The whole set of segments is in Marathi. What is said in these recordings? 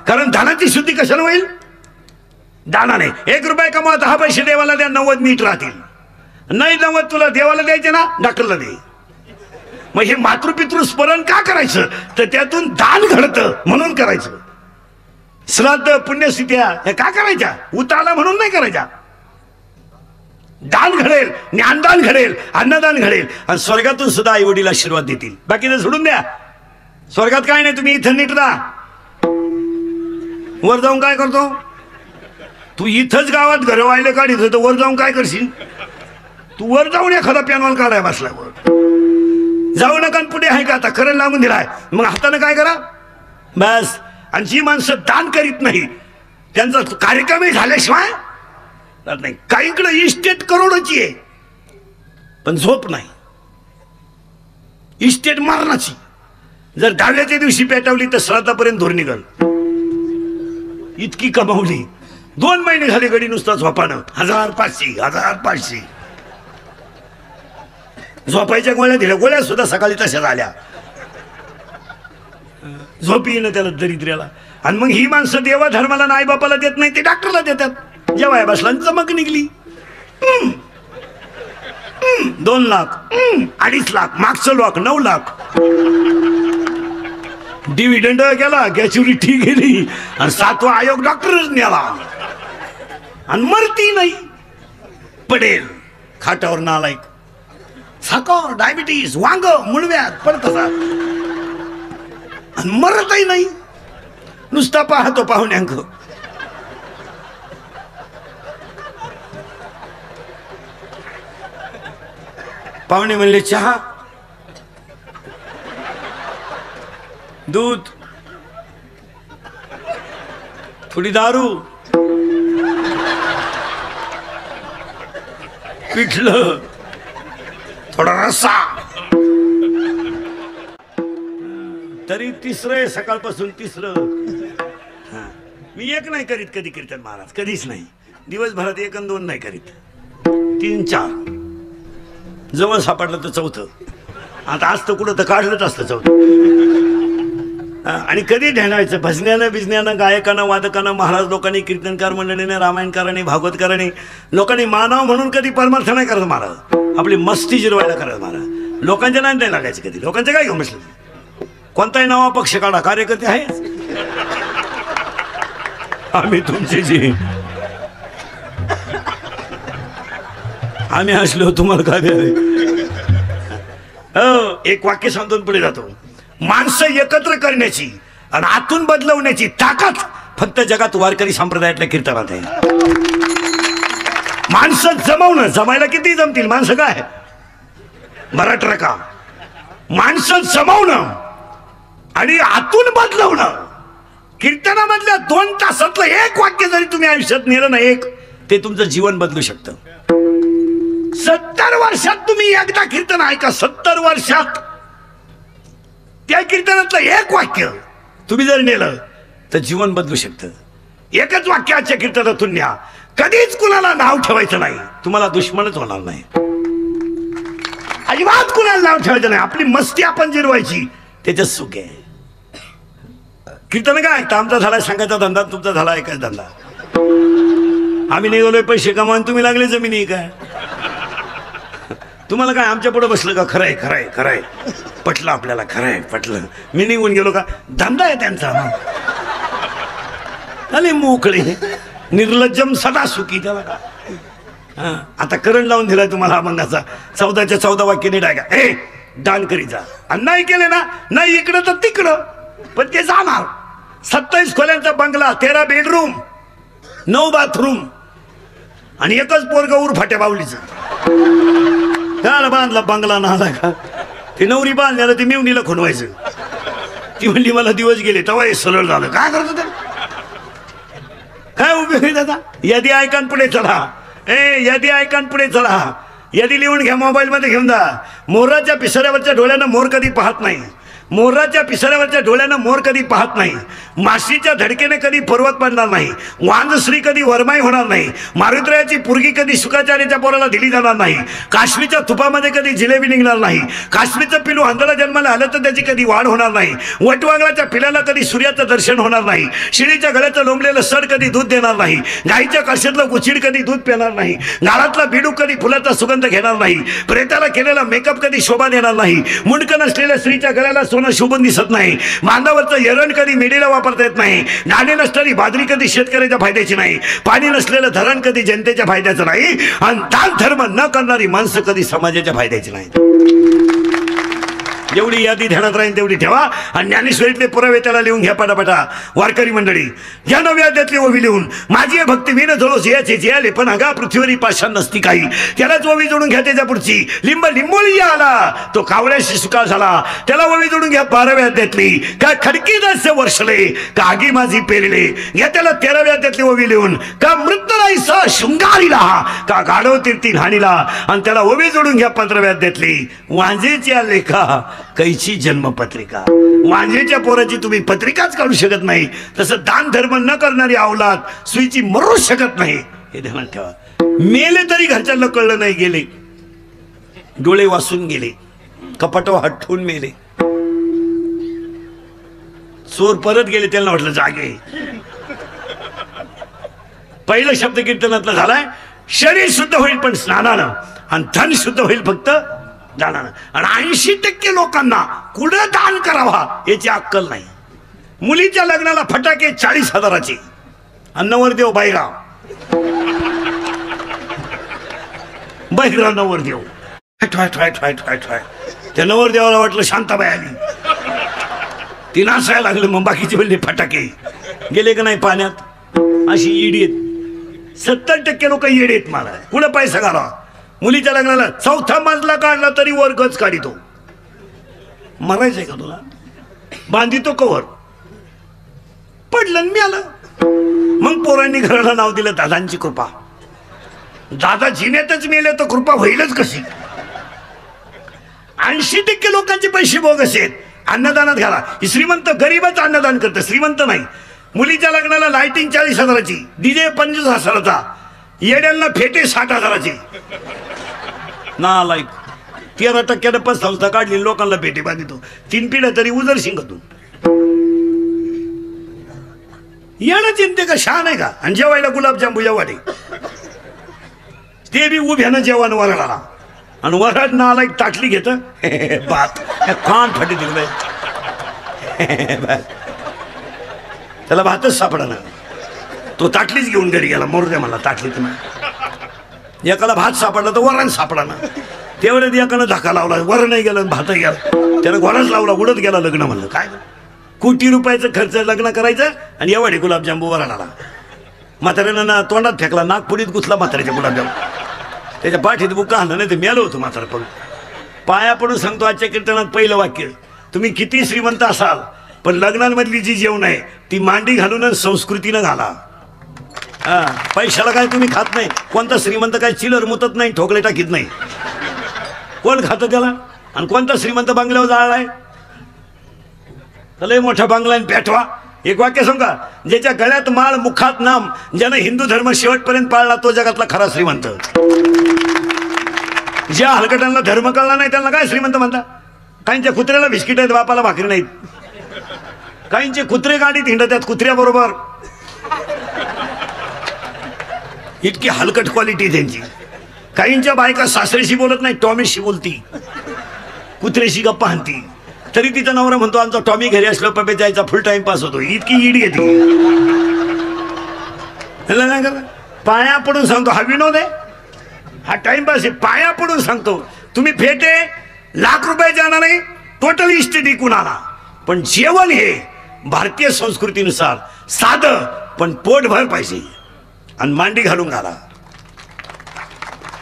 कारण दानाची शुद्धी कशाला होईल? दानाने. 1 रुपया कमवा, 10 पैसे देवाला द्या, 90 नीट राहतील. नाही 90 तुला देवाला द्यायचे ना, डॉक्टरला दे. मग हे मातृपितृ स्मरण का करायचं? तर त्यातून दान घडतं म्हणून करायचं. श्राद्ध पुण्यस्थित्या हे का करायच्या? उतारला म्हणून नाही करायच्या. दान घडेल, ज्ञानदान घडेल, अन्नदान घडेल आणि स्वर्गातून सुद्धा आई वडील आशीर्वाद देतील. बाकीचं सोडून द्या. स्वर्गात काय नाही, तुम्ही इथं नीट राहा. वर जाऊन काय करतो तू? इथंच गावात घर व्हायला काढित होतं, वर जाऊन काय करशील तू? वर जाऊन एखादा पॅनॉल काढाय बसल्यावर जाऊ नका. पुढे आहे का आता करंट लागून दिलाय, मग हाताने काय करा बस. आणि जी माणसं दान करीत नाही त्यांचा कार्यक्रमही झाल्याशिवाय नाही. काहीकडे इस्टेट करोडोची आहे पण झोप नाही. इस्टेट मारणाची. जर दहाव्याच्या दिवशी पेटवली तर श्राद्धापर्यंत धूर निघल. इतकी कमावली. 2 महिने झाले गडी नुसता झोपानं. 1500 1500 झोपायच्या गोळ्या दिल्या. गोळ्या सुद्धा सकाळी तशाच आल्या. झोप येईन त्याला दरिद्र्याला. आणि मग ही माणसं देवा धर्माला नाही बापाला देत नाही, ते डॉक्टरला देतात. जेव्हा बसला चमक निघली. 2 लाख 2.5 लाख मागचं लाख 9 लाख. डिव्हिडंड गेला, गॅच्युरिटी गेली आणि 7वा आयोग डॉक्टरच नेला. आणि मरती नाही. पडेल खाटावर नालायक. साखर, डायबिटीस, वांग, मुळव्यात पडत आणि मरतही नाही. नुसता पाहतो पाहुण्यांक. पाहुणे म्हणले चहा, दूध, थोडी दारू, पिठलं, थोडा रस्सा. तरी तिसरं आहे सकाळपासून. तिसरं मी एक नाही करीत कधी कीर्तन महाराज, कधीच नाही. दिवसभरात 1 आणि 2 नाही करीत. 3 4 जवळ सापडलं तर 4थं. आता असतं कुठं तर काढलंच असतं 4थं. आणि कधी ढेणायचं भजण्यानं बिजण्यानं गायकानं वादकानं महाराज लोकांनी कीर्तनकार मंडळीने रामायणकारांनी भागवतकारांनी लोकांनी मानाव म्हणून कधी परमार्थ नाही करत महाराज. आपली मस्ती जिरवायला करत महाराज. लोकांच्या नाही लागायचं कधी. लोकांचं काय घेऊन बसलं? कोणताही नवा पक्ष काढा, कार्यकर्ते आहेच. आम्ही तुमचे जे आम्ही असलो तुम्हाला काय हो. एक वाक्य सांगून पुढे जातो. माणसं एकत्र करण्याची आणि आतून बदलवण्याची ताकद फक्त जगात वारकरी संप्रदायातल्या कीर्तनात आहे. माणसं जमवणं, जमायला किती जमतील माणसं काय मराठा का. माणसं जमवणं आणि आतून बदलवणं. कीर्तनामधल्या 2 तासातलं एक वाक्य जरी तुम्ही आयुष्यात नेलं ना, एक, ते तुमचं जीवन बदलू शकतं. 70 वर्षात तुम्ही एकदा कीर्तन ऐका. 70 वर्षात त्या कीर्तनातलं एक वाक्य तुम्ही जर नेलं तर जीवन बदलू शकतं. एकच वाक्य आजच्या कीर्तनातून न्या. कधीच कुणाला नाव ठेवायचं नाही. तुम्हाला दुश्मनच होणार नाही. अजिबात कुणाला नाव ठेवायचं नाही. आपली मस्ती आपण जिरवायची, त्याच्यात सुख आहे. कीर्तन काय आमचा झाला सांगायचा धंदा, तुमचा झाला ऐकायचा धंदा. आम्ही निघालोय पैसे कमावून, तुम्ही लागले जमिनी काय. तुम्हाला काय आमच्या पुढे बसलं का? खरंय खरंय खरंय पटलं आपल्याला, खरंय पटलं. मी निघून गेलो का? धंदा आहे त्यांचा. अरे मोकळे निर्लज्जम सदा सुखी. त्याला का आता करंट लावून दिलाय तुम्हाला अभंगाचा. 14च्या 14 वाक्य नीट आहे का? ए दान करीत जा. आणि नाही केले ना, नाही इकडं तर तिकडं, पण ते जाणार. 27 खोल्यांचा बंगला, 13 बेडरूम, 9 बाथरूम आणि एकच पोरगा उर फाट्या बावलीच. त्याला बांधला बंगला नाला का. ती नवरी बांधल्याला ती मेवणीला खुणवायचं. ती म्हणली मला दिवस गेले तेव्हा हे सरळ झालं. काय करतो ते? काय उपयोग आहे त्याचा? यादी ऐकान पुढे चला. यादी ऐकान पुढे चला. यादी लिहून घ्या, मोबाईल मध्ये घेऊन जा. मोराच्या पिसाऱ्यावरच्या डोळ्यानं मोर कधी पाहत नाही. मोराच्या पिसाऱ्यावरच्या डोळ्यानं मोर कधी पाहत नाही, माशीच्या धडकेने कधी पर्वत पडणार नाही, वांजश्री कधी वरमाई होणार नाही, मारुद्रयाची पुरगी कधी शुकाचार्याच्या पोराला दिली जाणार नाही, काश्मीरच्या तुपामध्ये कधी जिलेबी निघणार नाही, काश्मीरचं पिलू आंधळा जन्माला आलं तर त्याची कधी वाढ होणार नाही, वटवांगळाच्या पिल्याला कधी सूर्याचं दर्शन होणार नाही, शिळीच्या गळ्याचं लोंबलेलं सड कधी दूध देणार नाही, गाईच्या काशीतलं गुचिड कधी दूध पिणार नाही, गाळातला बिडूक कधी फुलाचा सुगंध घेणार नाही, प्रेताला केलेला मेकअप कधी शोभा देणार नाही, मुंडकं नसलेल्या स्त्रीच्या गळ्याला सोनं शोभून दिसत नाही, बांधावरचं एरण कधी मेडीला वापरता येत नाही, नाणे नसणारी बाजरी कधी शेतकऱ्याच्या फायद्याची नाही, पाणी नसलेलं धरण कधी जनतेच्या फायद्याचं नाही, आणि दान धर्म न करणारी माणसं कधी समाजाच्या फायद्याची नाही. जेवढी यादी ध्यानात राहील तेवढी ठेवा आणि ज्ञानेश्वरीतले पुरावे त्याला लिहून घ्या पटापटा. वारकरी मंडळी, ज्या नव्या त्यातली ओवी लिहून माझी आहे भक्ती वीन झोलो जियाचे जियाले पण अगा पृथ्वीवरी पाषाण नसती काही, त्यालाच ओवी जोडून घ्या त्याच्या पुढची. लिंब लिंबोळी आला तो कावळ्याशी सुका झाला, त्याला ओवी जोडून घ्या 12व्या अध्यायातली. का खडकी दास्य वर्षले का आगी माझी पेरले, घ्या त्याला 13व्या अध्यायातली ओवी लिहून. का मृतराईसा शृंगारीला का गाढव तीर्थी हाणीला, आणि त्याला ओवी जोडून घ्या 15व्या अध्यायातली. वांजेच्या लेखा कैची जन्मपत्रिका. वांजेच्या पोराची तुम्ही पत्रिकाच काढू शकत नाही, तसं दान धर्म न करणारी अवलाद सुईची मरू शकत नाही, हे ध्यानात ठेवा. मेले तरी घरच्यांना कळलं नाही, गेले डोळे वासून गेले, कपाटो हटून मेले. चोर परत गेले, त्यांना म्हटलं जागे. पहिलं शब्द कीर्तनातलं झालाय, शरीर शुद्ध होईल पण स्नानानं, आणि धन शुद्ध होईल फक्त दानानं. आणि 80% लोकांना कुठं दान करावा याची अक्कल नाही. मुलीच्या लग्नाला फटाके 40,000चे, आणि नवरदेव बाईराव नवरदेव ठोय ठोय ठोय ठोय ठोय. त्या नवरदेवाला वाटलं शांताबाई आली, ती नाचायला लागलं. मग बाकीचे बोलले फटाके गेले का नाही पाण्यात. अशी ईडी आहेत. 70% लोक येडे आहेत. मला कुठं पैसा घालावा. मुलीच्या लग्नाला 4था मजला काढला तरी वर्गच काढितो. मरायचंय का तुला. बांधितो कवर पडलं मी आलं. मग पोरांनी घराला नाव दिलं दादांची कृपा. दादा जिन्यातच मेले तर कृपा होईलच कशी. 80% लोकांचे पैसे बोगस आहेत. अन्नदानात घाला. श्रीमंत गरीबच अन्नदान करतं, श्रीमंत नाही. मुलीच्या लग्नाला लाइटिंग 40,000ची, डीजे 25,000चा, येड्यांना फेटे 60,000चे. नालायक. 13% पण संस्था काढली, लोकांना फेटे बांधितो. 3 पिढ्या तरी उजर शिंगतून. येणं चिंते का शान आहे का. आणि जेवायला गुलाबजाम जेवाडे, ते बी उभ्यानं जेवण वरडाला. आणि वराड नालायक ताटली घेत बात कान फाटी दिलं. त्याला भातच सापडा ना. तो ताटलीच घेऊन घरी गेला. मरू द्या मला ताटलीत. एकाला भात सापडला तर वरण सापडा ना. तेवढ्यात एकानं धक्का लावला, वरण नाही गेलं, भात गेला. त्यानं घोडाच लावला, उडत गेला. लग्न म्हणलं काय कोटी रुपयाचं खर्च लग्न करायचं, आणि एवढे गुलाबजाम वरणाला. म्हाताऱ्यानं ना तोंडात फेकला, नागपुडीत घुसला म्हाताऱ्याच्या गुलाबजाम. त्याच्या पाठीत बुका आणलं, नाही तर मेलं होतं म्हातारं. पण पाया पडून सांगतो आजच्या कीर्तनात पहिलं वाक्य, तुम्ही किती श्रीमंत असाल पण लग्नांमधली जी जेवण आहे ती मांडी घालून संस्कृतीनं घाला. पैशाला काय तुम्ही खात नाही. कोणता श्रीमंत काय चिलर मुतत नाही, ठोकळे टाकीत नाही. कोण खातं त्याला. आणि कोणता श्रीमंत बंगल्यावर जाळलाय. लय मोठा बंगला पेटवा. एक वाक्य सांगा, ज्याच्या गळ्यात माळ मुखात नाम, ज्यानं हिंदू धर्म शेवटपर्यंत पाळला तो जगातला खरा श्रीमंत. ज्या हलकटांना धर्म कळला नाही त्यांना काय श्रीमंत म्हणता. काहींच्या कुत्र्याला बिस्किट आहेत, बापाला भाकरी नाहीत. काहींचे कुत्रे गाडीत हिंडतात कुत्र्याबरोबर. इतकी हलकट क्वालिटी त्यांची. काहींच्या बायका सासऱ्याशी बोलत नाही, टॉमीशी बोलती, कुत्र्याशी गप्पा हाणती. तरी तिचा नवरा म्हणतो आमचा टॉमी घरी असलो पप्पे जायचा, फुल टाइम पास होतो. इतकी ईडी येते. पाया पडून सांगतो हा विनोद आहे, हा टाइमपास आहे. पाया पडून सांगतो तुम्ही फेटे लाख रुपये जाणार नाही, टोटल इस्टेट विकून आणा, पण जेवण हे भारतीय संस्कृतीनुसार साधं पण पोटभर पाहिजे, आणि मांडी घालून घाला.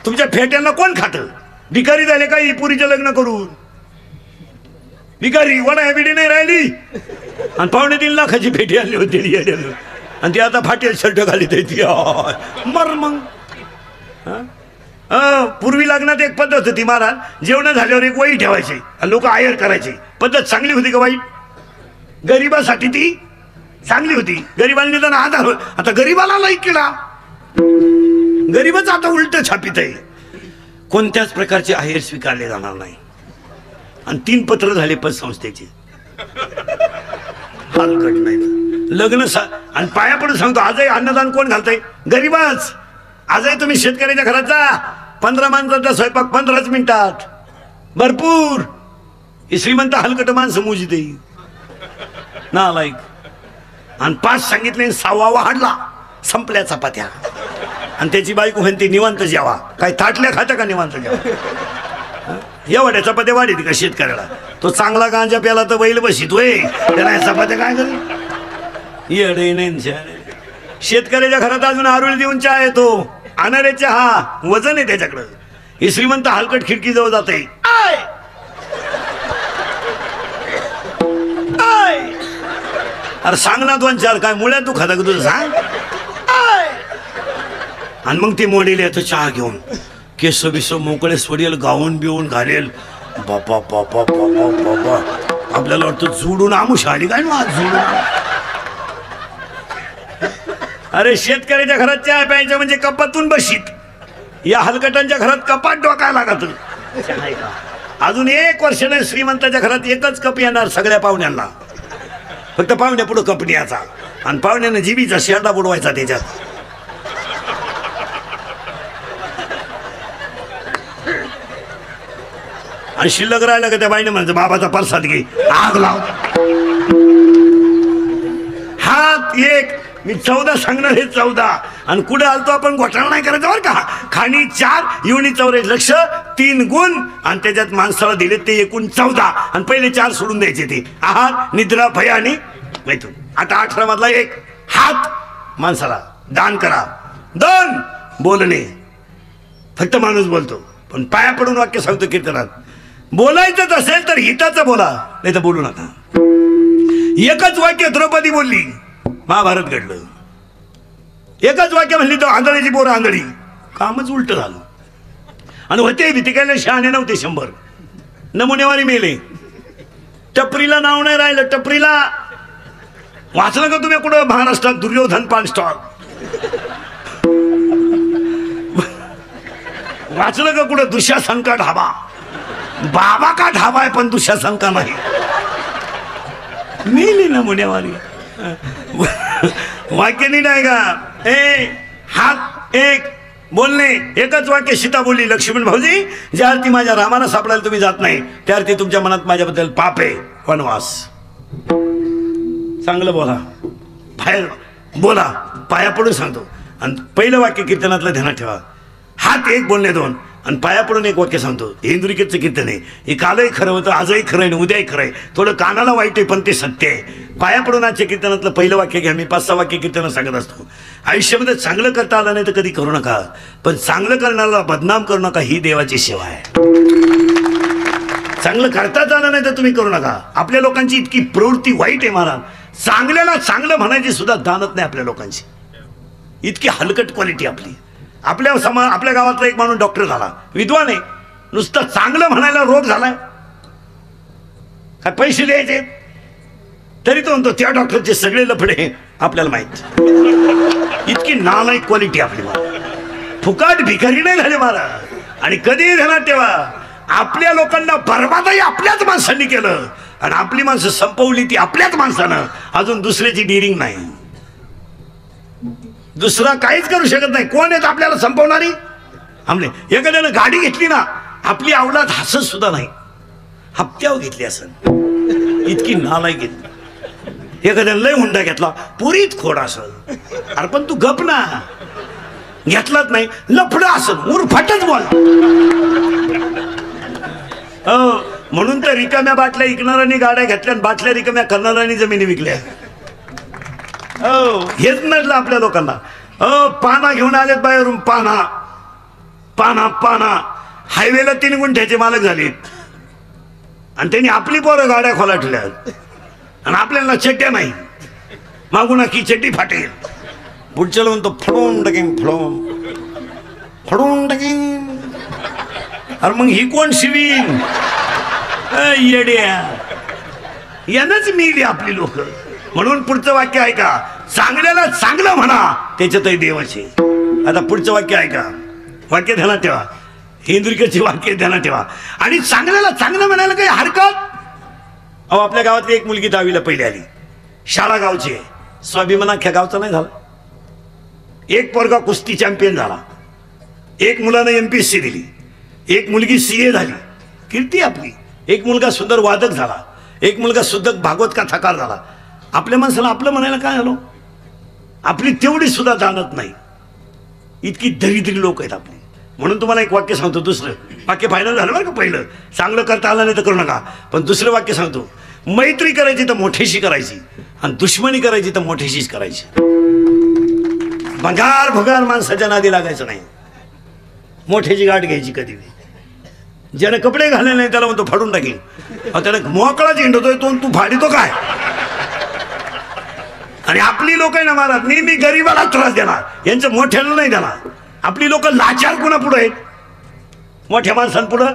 तुमच्या फेट्यांना कोण खातं. भिकारी झाले का पुरीचं लग्न करून. भिकारी वडा बिडी नाही राहिली, आणि 2.5 लाखाची फेटी आणली होती, आणि ती आता फाटेल शर्ट घालीत ती मर. मग पूर्वी लग्नात एक पद्धत होती महाराज, जेवण झाल्यावर एक वही ठेवायची, लोक आयर करायचे. पद्धत चांगली होती का वाईट? गरिबासाठी ती चांगली होती. गरिबांनी निदान आधार. आता गरिबाला लई किडा, गरीबच आता उलट छापित आहे. कोणत्याच प्रकारचे आहेर स्वीकारले जाणार नाही. आणि 3 पत्र झाले पतसंस्थेचे. हलकट नाही लग्न आणि पाया पडून सांगतो आजही अन्नदान कोण घालतंय? गरीबच. आजही तुम्ही शेतकऱ्याच्या घरात जा, 15 माणसाचा स्वयंपाक 15च मिनिटात भरपूर. ही श्रीमंत हलकट माणसं मोजिते नालायक. आणि 5 सांगितले 6वा वाढला, संपल्या चपात्या. आणि त्याची बायको म्हणते निवांत जेवा. काय ताटल्या खाता का निवांत जेवा? एवढ्या चपात्या वाढीत का शेतकऱ्याला? तो चांगला गांजा प्याला तर बैल बसितोय, त्याला चपात्या काय करेल? येडे नाही. शेतकऱ्याच्या घरात अजून आरुळ देऊन चहा येतो. अनाऱ्याच्या हा वजन आहे त्याच्याकडं. हे श्रीमंत हलकट खिडकी जवळ जाते. अरे सांग ना 2-4 काय मुळ्यात तू खाता का तुझं सांग. आणि मग ते मोडील येतो चहा घेऊन, केस बिस मोकळे सोडेल, गाऊन बिवून घालेल. बापा बापा बापा बापा आपल्याला वाटतं जोडून आमुष आली काय ना जोडून. अरे शेतकऱ्याच्या घरात चहा प्यायचं म्हणजे कपातून बशीत. या हलकटांच्या घरात कपाट डोकायला लागत. अजून 1 वर्षाने श्रीमंताच्या घरात एकच कप येणार सगळ्या पाहुण्यांना. फक्त पाहुण्या पुढं कप न्यायचा आणि पाहुण्यानं जिबीचा शेरडा बुडवायचा त्याच्यात. आणि शिल्लक राहिला का त्या बाईने म्हणायचं बाबाचा परसाद घे, आग लाव. हात एक. मी 14 सांगणार हे 14. आणि कुठे आलतो आपण घोटाळा नाही करायचा बरं का. खाणी 4 युनी 44 लक्ष 3 गुण आणि त्याच्यात माणसाला दिले ते एकूण 14. आणि पहिले 4 सोडून द्यायचे ते आहार, निद्रा, भय आणि मैथून. आता 18 मधला 1 हात माणसाला दान करा. 2 बोलणे. फक्त माणूस बोलतो पण पाया पडून वाक्य सांगतो कीर्तनात. बोलायचंच असेल तर हिताचं बोला, नाही तर बोलू नका. एकच वाक्य द्रौपदी बोलली, महाभारत घडलं. एकच वाक्य म्हणली तो आंधळीची पोरं आंधळी, कामच उलट झालं. आणि होते भीती काय शहाणे नव्हते 100 नमुनेवारी मेले. टपरीला नाव नाही राहिलं. टपरीला वाचलं का तुम्ही कुठं महाराष्ट्रात दुर्योधन पान स्टॉल? वाचलं का कुठं दुःशासन का ढाबा? बाबा का ढाबा आहे पण दुःशासन का नाही. मेली नमुनेवारी. वाक्य नीट आहे का? हात 1 बोलणे. एकच वाक्य सीता बोलली, लक्ष्मण भाऊजी ज्या अर्थी माझ्या रामाला सापडायला तुम्ही जात नाही त्या अर्थी तुमच्या मनात माझ्याबद्दल पाप आहे, वनवास. चांगलं बोला, बाहेर बोला, पाया पडून सांगतो. आणि पहिलं वाक्य कीर्तनातलं ध्यानात ठेवा. हात 1 बोलणे 2 आणि पाया पडून 1 वाक्य सांगतो. इंद्रिकेतचं कीर्तन आहे. हे कालही खरं होतं, आजही खरं आहे, उद्याही खरं आहे. थोडं कानाला वाईट आहे पण ते सत्य आहे. पाया पडून आजच्या कीर्तनातलं पहिलं वाक्य घ्या. मी 5-6 वाक्य कीर्तन सांगत असतो. आयुष्यामध्ये चांगलं करता आलं नाही तर कधी करू नका, पण चांगलं करण्याला बदनाम करू नका. ही देवाची सेवा आहे. चांगलं करताच आलं नाही तर तुम्ही करू नका. आपल्या लोकांची इतकी प्रवृत्ती वाईट आहे महाराज. चांगल्याला चांगलं म्हणायची सुद्धा दानत नाही आपल्या लोकांची. इतकी हलकट क्वालिटी आपली. आपल्या गावातला एक माणूस डॉक्टर झाला, विद्वान आहे, नुसतं चांगलं म्हणायला रोग झालाय. काय पैसे द्यायचे तरी तो म्हणतो त्या डॉक्टरचे सगळे लफडे आपल्याला माहित. इतकी नालायक क्वालिटी आपली महाराज. फुकाट भिकारी नाही झाले महाराज. आणि कधीही ध्यानात ठेवा, आपल्या लोकांना बरबादही आपल्याच माणसांनी केलं आणि आपली माणसं संपवली ती आपल्याच माणसानं. अजून दुसऱ्याची डिरिंग नाही. दुसरा काहीच करू शकत नाही. कोण आहेत आपल्याला संपवणारी? आमले. एखाद्यानं गाडी घेतली ना, आपली अवलाद हसत सुद्धा नाही, हप्त्यावर घेतली असेल. इतकी नालायक घेतली. एखाद्यानं लय हुंडा घेतला, पुरीत खोड असेल. अरे पण तू गप ना, घेतलाच नाही, लफड असेल, उरफाटच बोल. म्हणून तर रिकाम्या बाटल्या विकणाऱ्यांनी गाड्या घेतल्या आणि बाटल्या रिकाम्या करणाऱ्यांनी जमिनी विकल्या. हेच नडलं आपल्या लोकांना. पाना घेऊन आलेत बाहेरून. पाना पाना पाना हायवेला 3 गुंठ्याचे मालक झालेत आणि त्यांनी आपली पोरं गाड्या खोलाटल्या आणि आपल्याला चड्ड्या नाही. मागून की चड्डी फाटेल. पुढच्याला म्हणतो फडून टाकेन, फडून टाकेन. अरे मग ही कोण शिवीन? येड्या. यानंच मिळली आपली लोक. म्हणून पुढचं वाक्य ऐका, चांगल्याला चांगलं म्हणा त्याच्यातही देवाचे. आता पुढचं वाक्य ऐका, वाक्य ध्यानात ठेवा, इंद्रिकेची वाक्य ध्यानात ठेवा. आणि चांगल्याला चांगलं म्हणायला काही हरकत. अहो आपल्या गावातली एक मुलगी 10वीला पहिली आली, शाळा गावची आहे, स्वाभिमान अख्ख्या गावचा नाही झाला. एक पोरगा कुस्ती चॅम्पियन झाला, एक मुलानं MPSC दिली, एक मुलगी CA झाली, कीर्ती आपली. एक मुलगा सुंदर वादक झाला, एक मुलगा सुद्धा भागवत कथाकार झाला. आपल्या माणसाला आपलं म्हणायला काय आलो, आपली तेवढी सुद्धा जाणत नाही. इतकी दरिद्री लोक आहेत आपली. म्हणून तुम्हाला एक वाक्य सांगतो, दुसरं वाक्य फायनल झालं बरं का. पहिलं चांगलं करता आलं नाही तर करू नका, पण दुसरं वाक्य सांगतो, मैत्री करायची तर मोठीशी करायची आणि दुश्मनी करायची तर मोठीशीच करायची. भंगार भुगार माणसाच्या नादी लागायचं नाही. मोठ्याची गाठ घ्यायची कधी. ज्याने कपडे घालले नाही त्याला म्हणतो फाडून टाकीन, त्याने मोकळाच हिंडतोय तो, तू फाडितो काय. आणि आपली लोक आहे ना महाराज, नेहमी गरीबाला त्रास देणार, यांचं मोठ्याला नाही देणार. आपली लोक लाचार कुणा पुढे आहेत, मोठ्या माणसांपुढं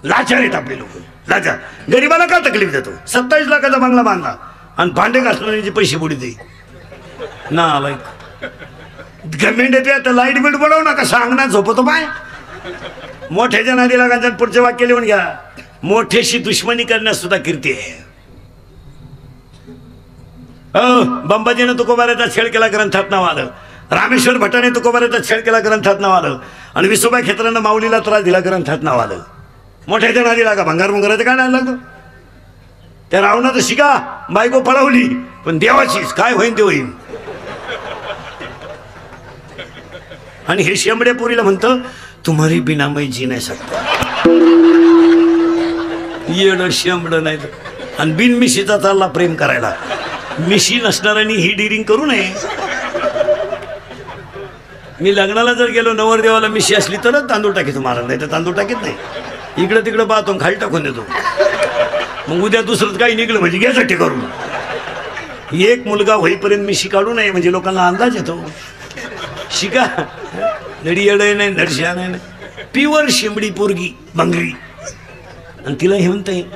लाचार आहेत आपली लोक. लाचार. गरीबाला का तकलीफ देतो. 27 लाखाचा बंगला बांधला आणि भांडे घासण्याचे पैसे बुडी दे ना. गव्हर्नमेंट येते आता लाईट बिल बनवू नका, सांगण्यात झोपतो बाय. मोठ्याच्या नादी लागायचं. पुढचे वाक्य लिहून घ्या, मोठ्याशी दुश्मनी करण्यास सुद्धा कीर्ती आहे. बंबाजीनं तुकोबाऱ्याचा छेड केला, ग्रंथात नाव आलं. रामेश्वर भटाने तुकोबाऱ्याचा छेड केला, ग्रंथात नाव आलं. आणि विसोबा खेत्रानं माऊलीला त्रास दिला, ग्रंथात नाव आलं. मोठ्याच्या नादी लागा, भंगार मुंगाराचं काय नाही लागतो. त्या रावणाचं शिका, बायको पळवली, पण देवाचीच काय होईन ते होईन. आणि हे शेंबड्या पोरीला म्हणतं, तुम्हारी बिना मैं जी नाही सकता. येणं शेंबड नाही. आणि बिन मिशीचा चालला प्रेम करायला. मिशी नसणाऱ्यांनी ही डिरिंग करू नये. मी लग्नाला जर गेलो, नवरदेवाला मिशी असली तरच तांदूळ टाकीतो महाराज, नाही तर तांदूळ टाकीत नाही. इकडं तिकडं पाहतो, खाली टाकून देतो. मग उद्या दुसरंच काही निघलं म्हणजे घ्यासाठी करून. एक मुलगा होईपर्यंत मिशी काढू नये म्हणजे लोकांना अंदाज येतो. शिका. नडी येड नाही, नडशा नाही, प्युअर शेंबडी पोरगी बंगरी. आणि तिला हे म्हणता येईल,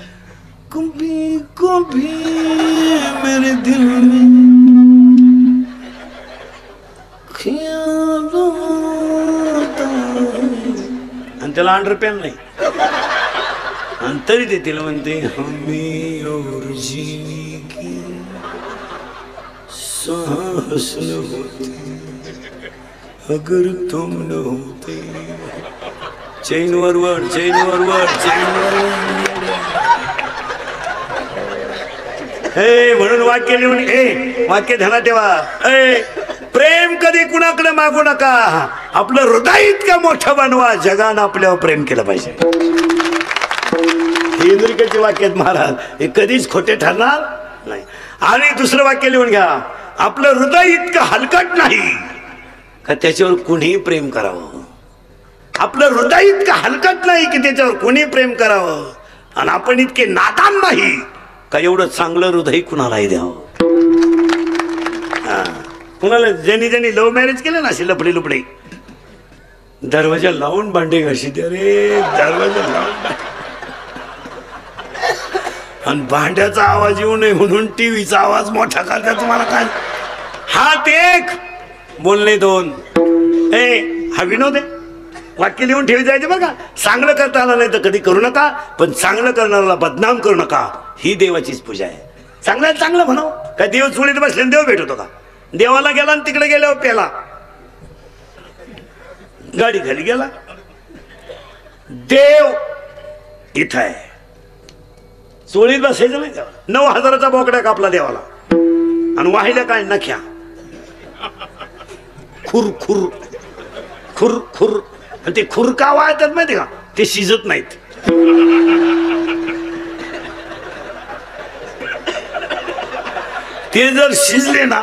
कभी कभी मेरे दिल में ख्याल आता. आणि त्याला अंडरपॅन नाही. आणि तरी ते तिला म्हणते, हमें और जीने की साहस न होती अगर तुम न होते. चैन वरवड, चैन वरवड, चैन वरवड. हे म्हणून वाक्य लिहून, वाक्य ध्यानात ठेवा. प्रेम कधी कुणाकडे मागू नका, आपलं हृदय इतकं मोठं बनवा, जगानं आपल्यावर प्रेम केलं पाहिजे. हे इंद्रिकेचे वाक्य आहेत महाराज, हे कधीच खोटे ठरणार नाही. आणि दुसरं वाक्य लिहून घ्या, आपलं हृदय इतकं हलकट नाही का त्याच्यावर कुणीही प्रेम करावं. आपलं हृदय इतकं हलकट नाही की त्याच्यावर कोणी प्रेम करावं. आणि आपण इतके नादान नाही का एवढं चांगलं हृदय कुणालाही द्यावं. कुणाला ज्यांनी ज्यांनी लव्ह मॅरेज केलं ना, असे लपडे लुपडे दरवाजा लावून भांडे घाशीत. अरे दरवाजा लावून, आणि भांड्याचा आवाज येऊ नये म्हणून टीव्हीचा आवाज मोठा करता. तुम्हाला काय, हात एक बोलणे दोन. हा विनोद आहे. वाक्य लिहून ठेवी जायचे बरं का. चांगलं करता आलं नाही तर कधी करू नका, पण चांगलं करणाऱ्याला बदनाम करू नका. ही देवाचीच पूजा आहे. चांगलं चांगलं म्हणाव. काय देव चुळीत बसले देव भेटतो का. देवाला गेला आणि तिकडे गेल्यावर पेला, गाडी खाली गेला. देव इथं आहे, चोळीत बसायचं नाही. 9,000चा बोकडा कापला देवाला आणि वाहिल्या काय नख्या, खुर खुर खुर खुर. आणि ते खुर का वाळतात माहिती का, ते शिजत नाहीत. ते जर शिजले ना,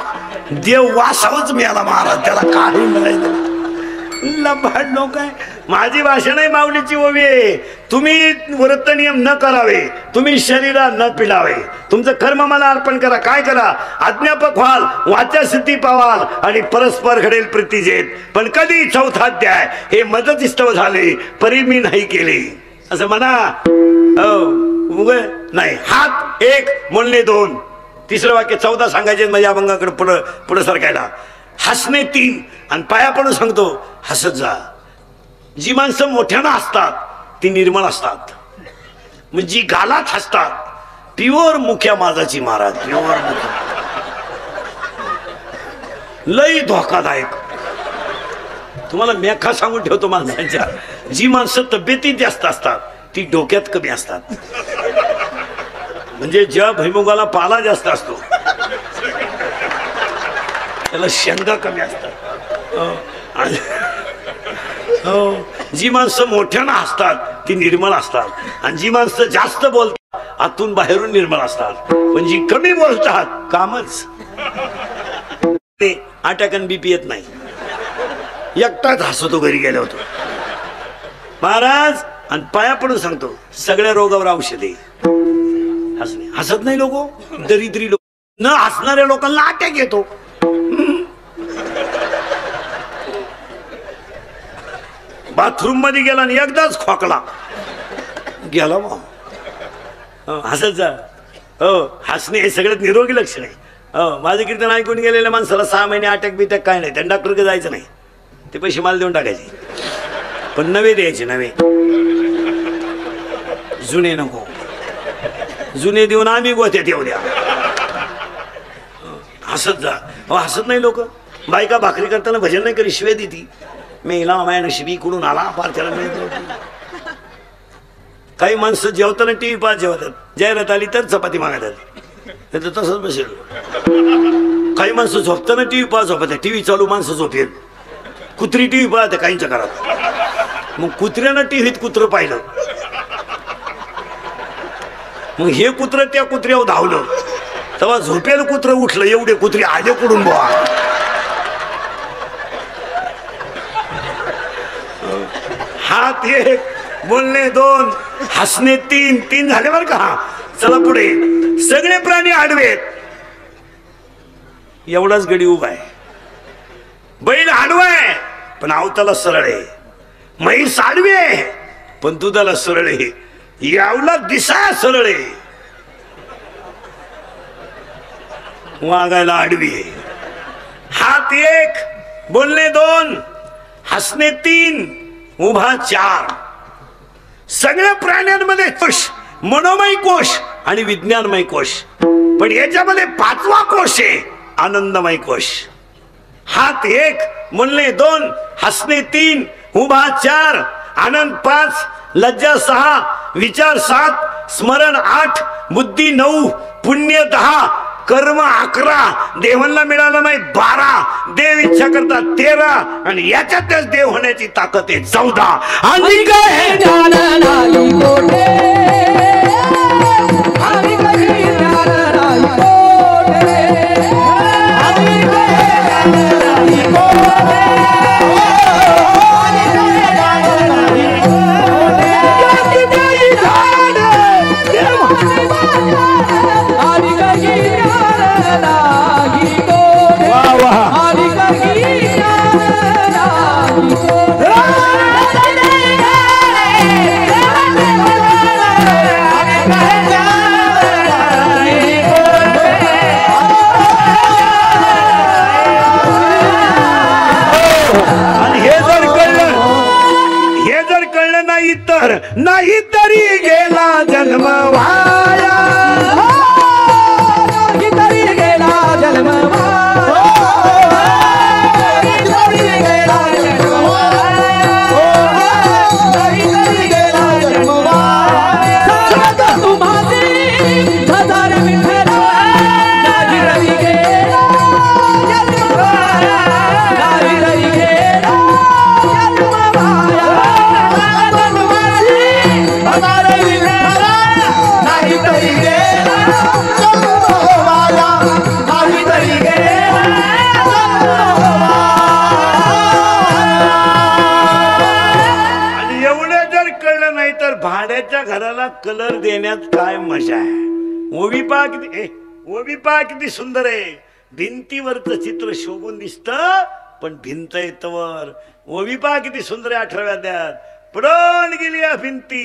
देव वासावच मिळाला महाराज, त्याला काही मिळायचं. लबाड लोक आहे. माझी भाषा नाही, माऊलीची ओवी आहे. तुम्ही व्रत नियम न करावे, तुम्ही शरीरा न पिडावे, तुमचं कर्म मला अर्पण करा. काय करा, अज्ञापक व्हाल, वाचा सिद्धी पावाल आणि परस्पर घडेल प्रीतीजेत. पण कधी चौथा अध्याय, हे मदतीस्तव झाले परी मी नाही केले असं म्हणा. नाही. हात एक म्हणले दोन. तिसरं वाक्य 14 सांगायचे माझ्या अभंगाकडे पुढं पुढं सरकायला. हसणे 3 आणि पाया पडून सांगतो हसत जा. जी माणसं मोठ्यानं हसतात ती निर्मळ असतात. म्हणजे जी गालात हसतात प्युअर मुख्या माझाची महाराज. प्युअर मुख्या लई धोकादायक. तुम्हाला मेखा सांगून ठेवतो माणसांच्या. जी माणसं तब्येतीत जास्त असतात ती डोक्यात कमी असतात. म्हणजे ज्या भैमुगाला पाला जास्त असतो त्याला शेंगा कमी असतात. जी माणसं मोठ्यानं असतात ती निर्मळ असतात. आणि जी माणसं जास्त बोलतात आतून बाहेरून निर्मळ असतात. पण जी कमी बोलतात कामच ते अटॅक आणि बीपी येत नाही. एकटाच हसतो घरी गेलो होतो महाराज. आणि पाया पडून सांगतो सगळ्या रोगावर औषधे. हसणे हसत नाही लोक. दरिद्री लोक न हसणाऱ्या लोकांना अटॅक येतो. बाथरूम मध्ये गेला आणि एकदाच खोकला गेला. मग हसत जा. हो हसणे हे सगळ्यात निरोगी लक्षण आहे. हो माझं कीर्तन ऐकून गेलेल्या माणसाला 6 महिने अटॅक बिटॅक काय नाही. त्यांना डॉक्टरकडे जायचं नाही. ते पैसे मला देऊन टाकायचे. पण नवे द्यायचे. नवे जुने नको. जुने देऊन आम्ही गोत्यात येऊ द्या. हसत जा. हो हसत नाही लोक. बायका भाकरी करताना भजन नाही करी शिवे देती. मेला माया नशिबी कडून आला पार त्याला मिळत. काही माणसं जेवताना टीव्ही पाहत जेवतात. जाहिरात आली तर चपाती मागतात. नाही तर तसंच बसेल. काही माणसं झोपताना टीव्ही पाहत झोपतात. टीव्ही चालू माणसं झोपेल. कुत्री टीव्ही पाहते काहींच्या घरात. मग कुत्र्यानं टीव्हीत कुत्रं पाहिलं. मग हे कुत्र त्या कुत्र्यावर धावलं. तेव्हा झोपेल कुत्र उठलं. एवढे कुत्रे आले कुठून बुवा. हात एक बोलणे 2 हसणे 3 झाले बरं का. चला पुढे. सगळे प्राणी आडवेत एवढाच गडी उभा आहे. बैल आडवा आहे पण अवताला सरळ आहे. म्हैस आडवी आहे पण दुधाला सरळ आहे. यावला दिसा सरळ आहे. वागायला आडवी आहे. हात एक बोलणे 2 हसणे 3 उभा 4. सगळ्या प्राण्यांमध्ये कोश मनोमय कोश आणि विज्ञानमय कोश. पण याच्यामध्ये 5वा कोश आहे आनंदमय कोश. हात एक बोलणे 2 हसणे 3 उभा 4 आनंद 5 लज्जा 6 विचार 7 स्मरण 8 बुद्धी 9 पुण्य 10 कर्म 11 देवांना मिळालं नाही 12 देव इच्छा करतात 13 आणि याच्यातच देव होण्याची ताकद आहे 14. आणि काय नाही तरी गेला जन्म वाया. नाही तरी गेला जन्म वाया. नाही तरी गेला जन्म वाया. नाही तरी गेला जन्म वाया. तुम्हासी हजार विठ्ठल नाही तरी गेला जन्म वाया. नाही तरी गेला जन्म वाया. भाड्याच्या घराला कलर देण्यात काय मजा आहे. ओवी पहा किती ओवी पहा किती सुंदर आहे. भिंतीवरचं चित्र शोभून दिसत पण भिंत येतवर. ओवी पहा किती सुंदर आहे. 18व्या अध्यायात पडून गेली भिंती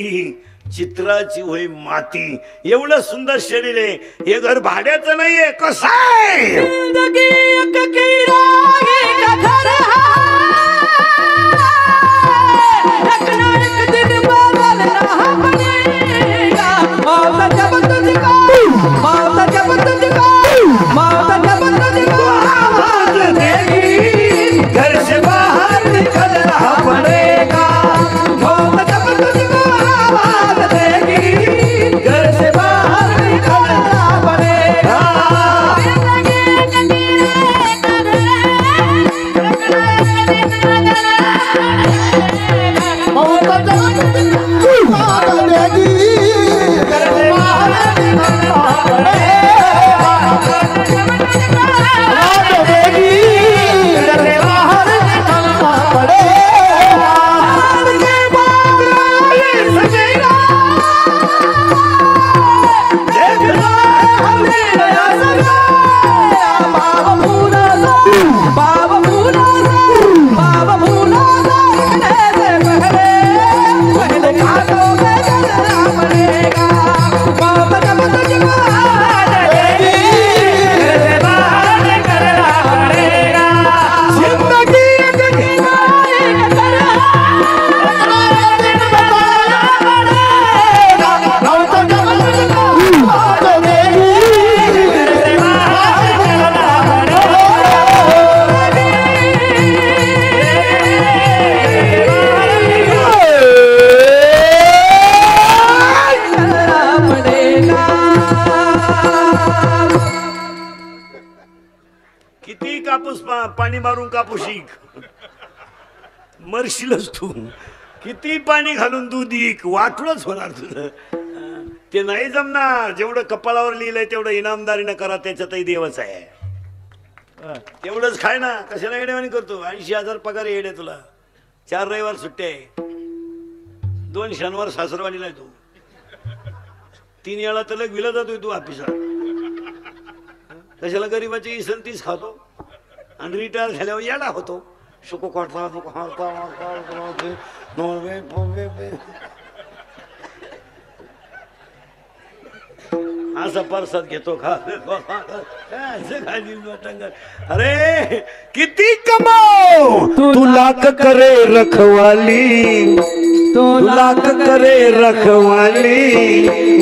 चित्राची होय माती. एवढं सुंदर शरीर आहे, हे घर भाड्याचं नाहीये. कसं आहे घर से बाहर निकलना पड़ेगा. घर से बाहर निकलना पड़ेगा. किती कापूस पाणी मारून कापूस शिक, मरशीलच तू. किती पाणी घालून दूध इक, वाटूनच होणार तुझं. ते नाही जमणार. जेवढं कपाळावर लिहिलंय तेवढं इनामदारीनं करा, त्याच्यातही देवच आहे. तेवढंच खाय ना. कशाला येडेवाणी करतो? 80,000 पगार येडे तुला. 4 रविवार सुट्टे आहे, 2 शनिवार सासरवाडीला आहे तू. 3 वेळा तलक विला जातोय तू ऑफिसात. कशाला गरीबाची इसंतीच खातो आणि रिटायर झाल्यावर येडा होतो. सुको काढता असा परसाद घेतो खा. अरे किती कमाओ तू लाख करे रखवाली, तू लाख करे रखवाली.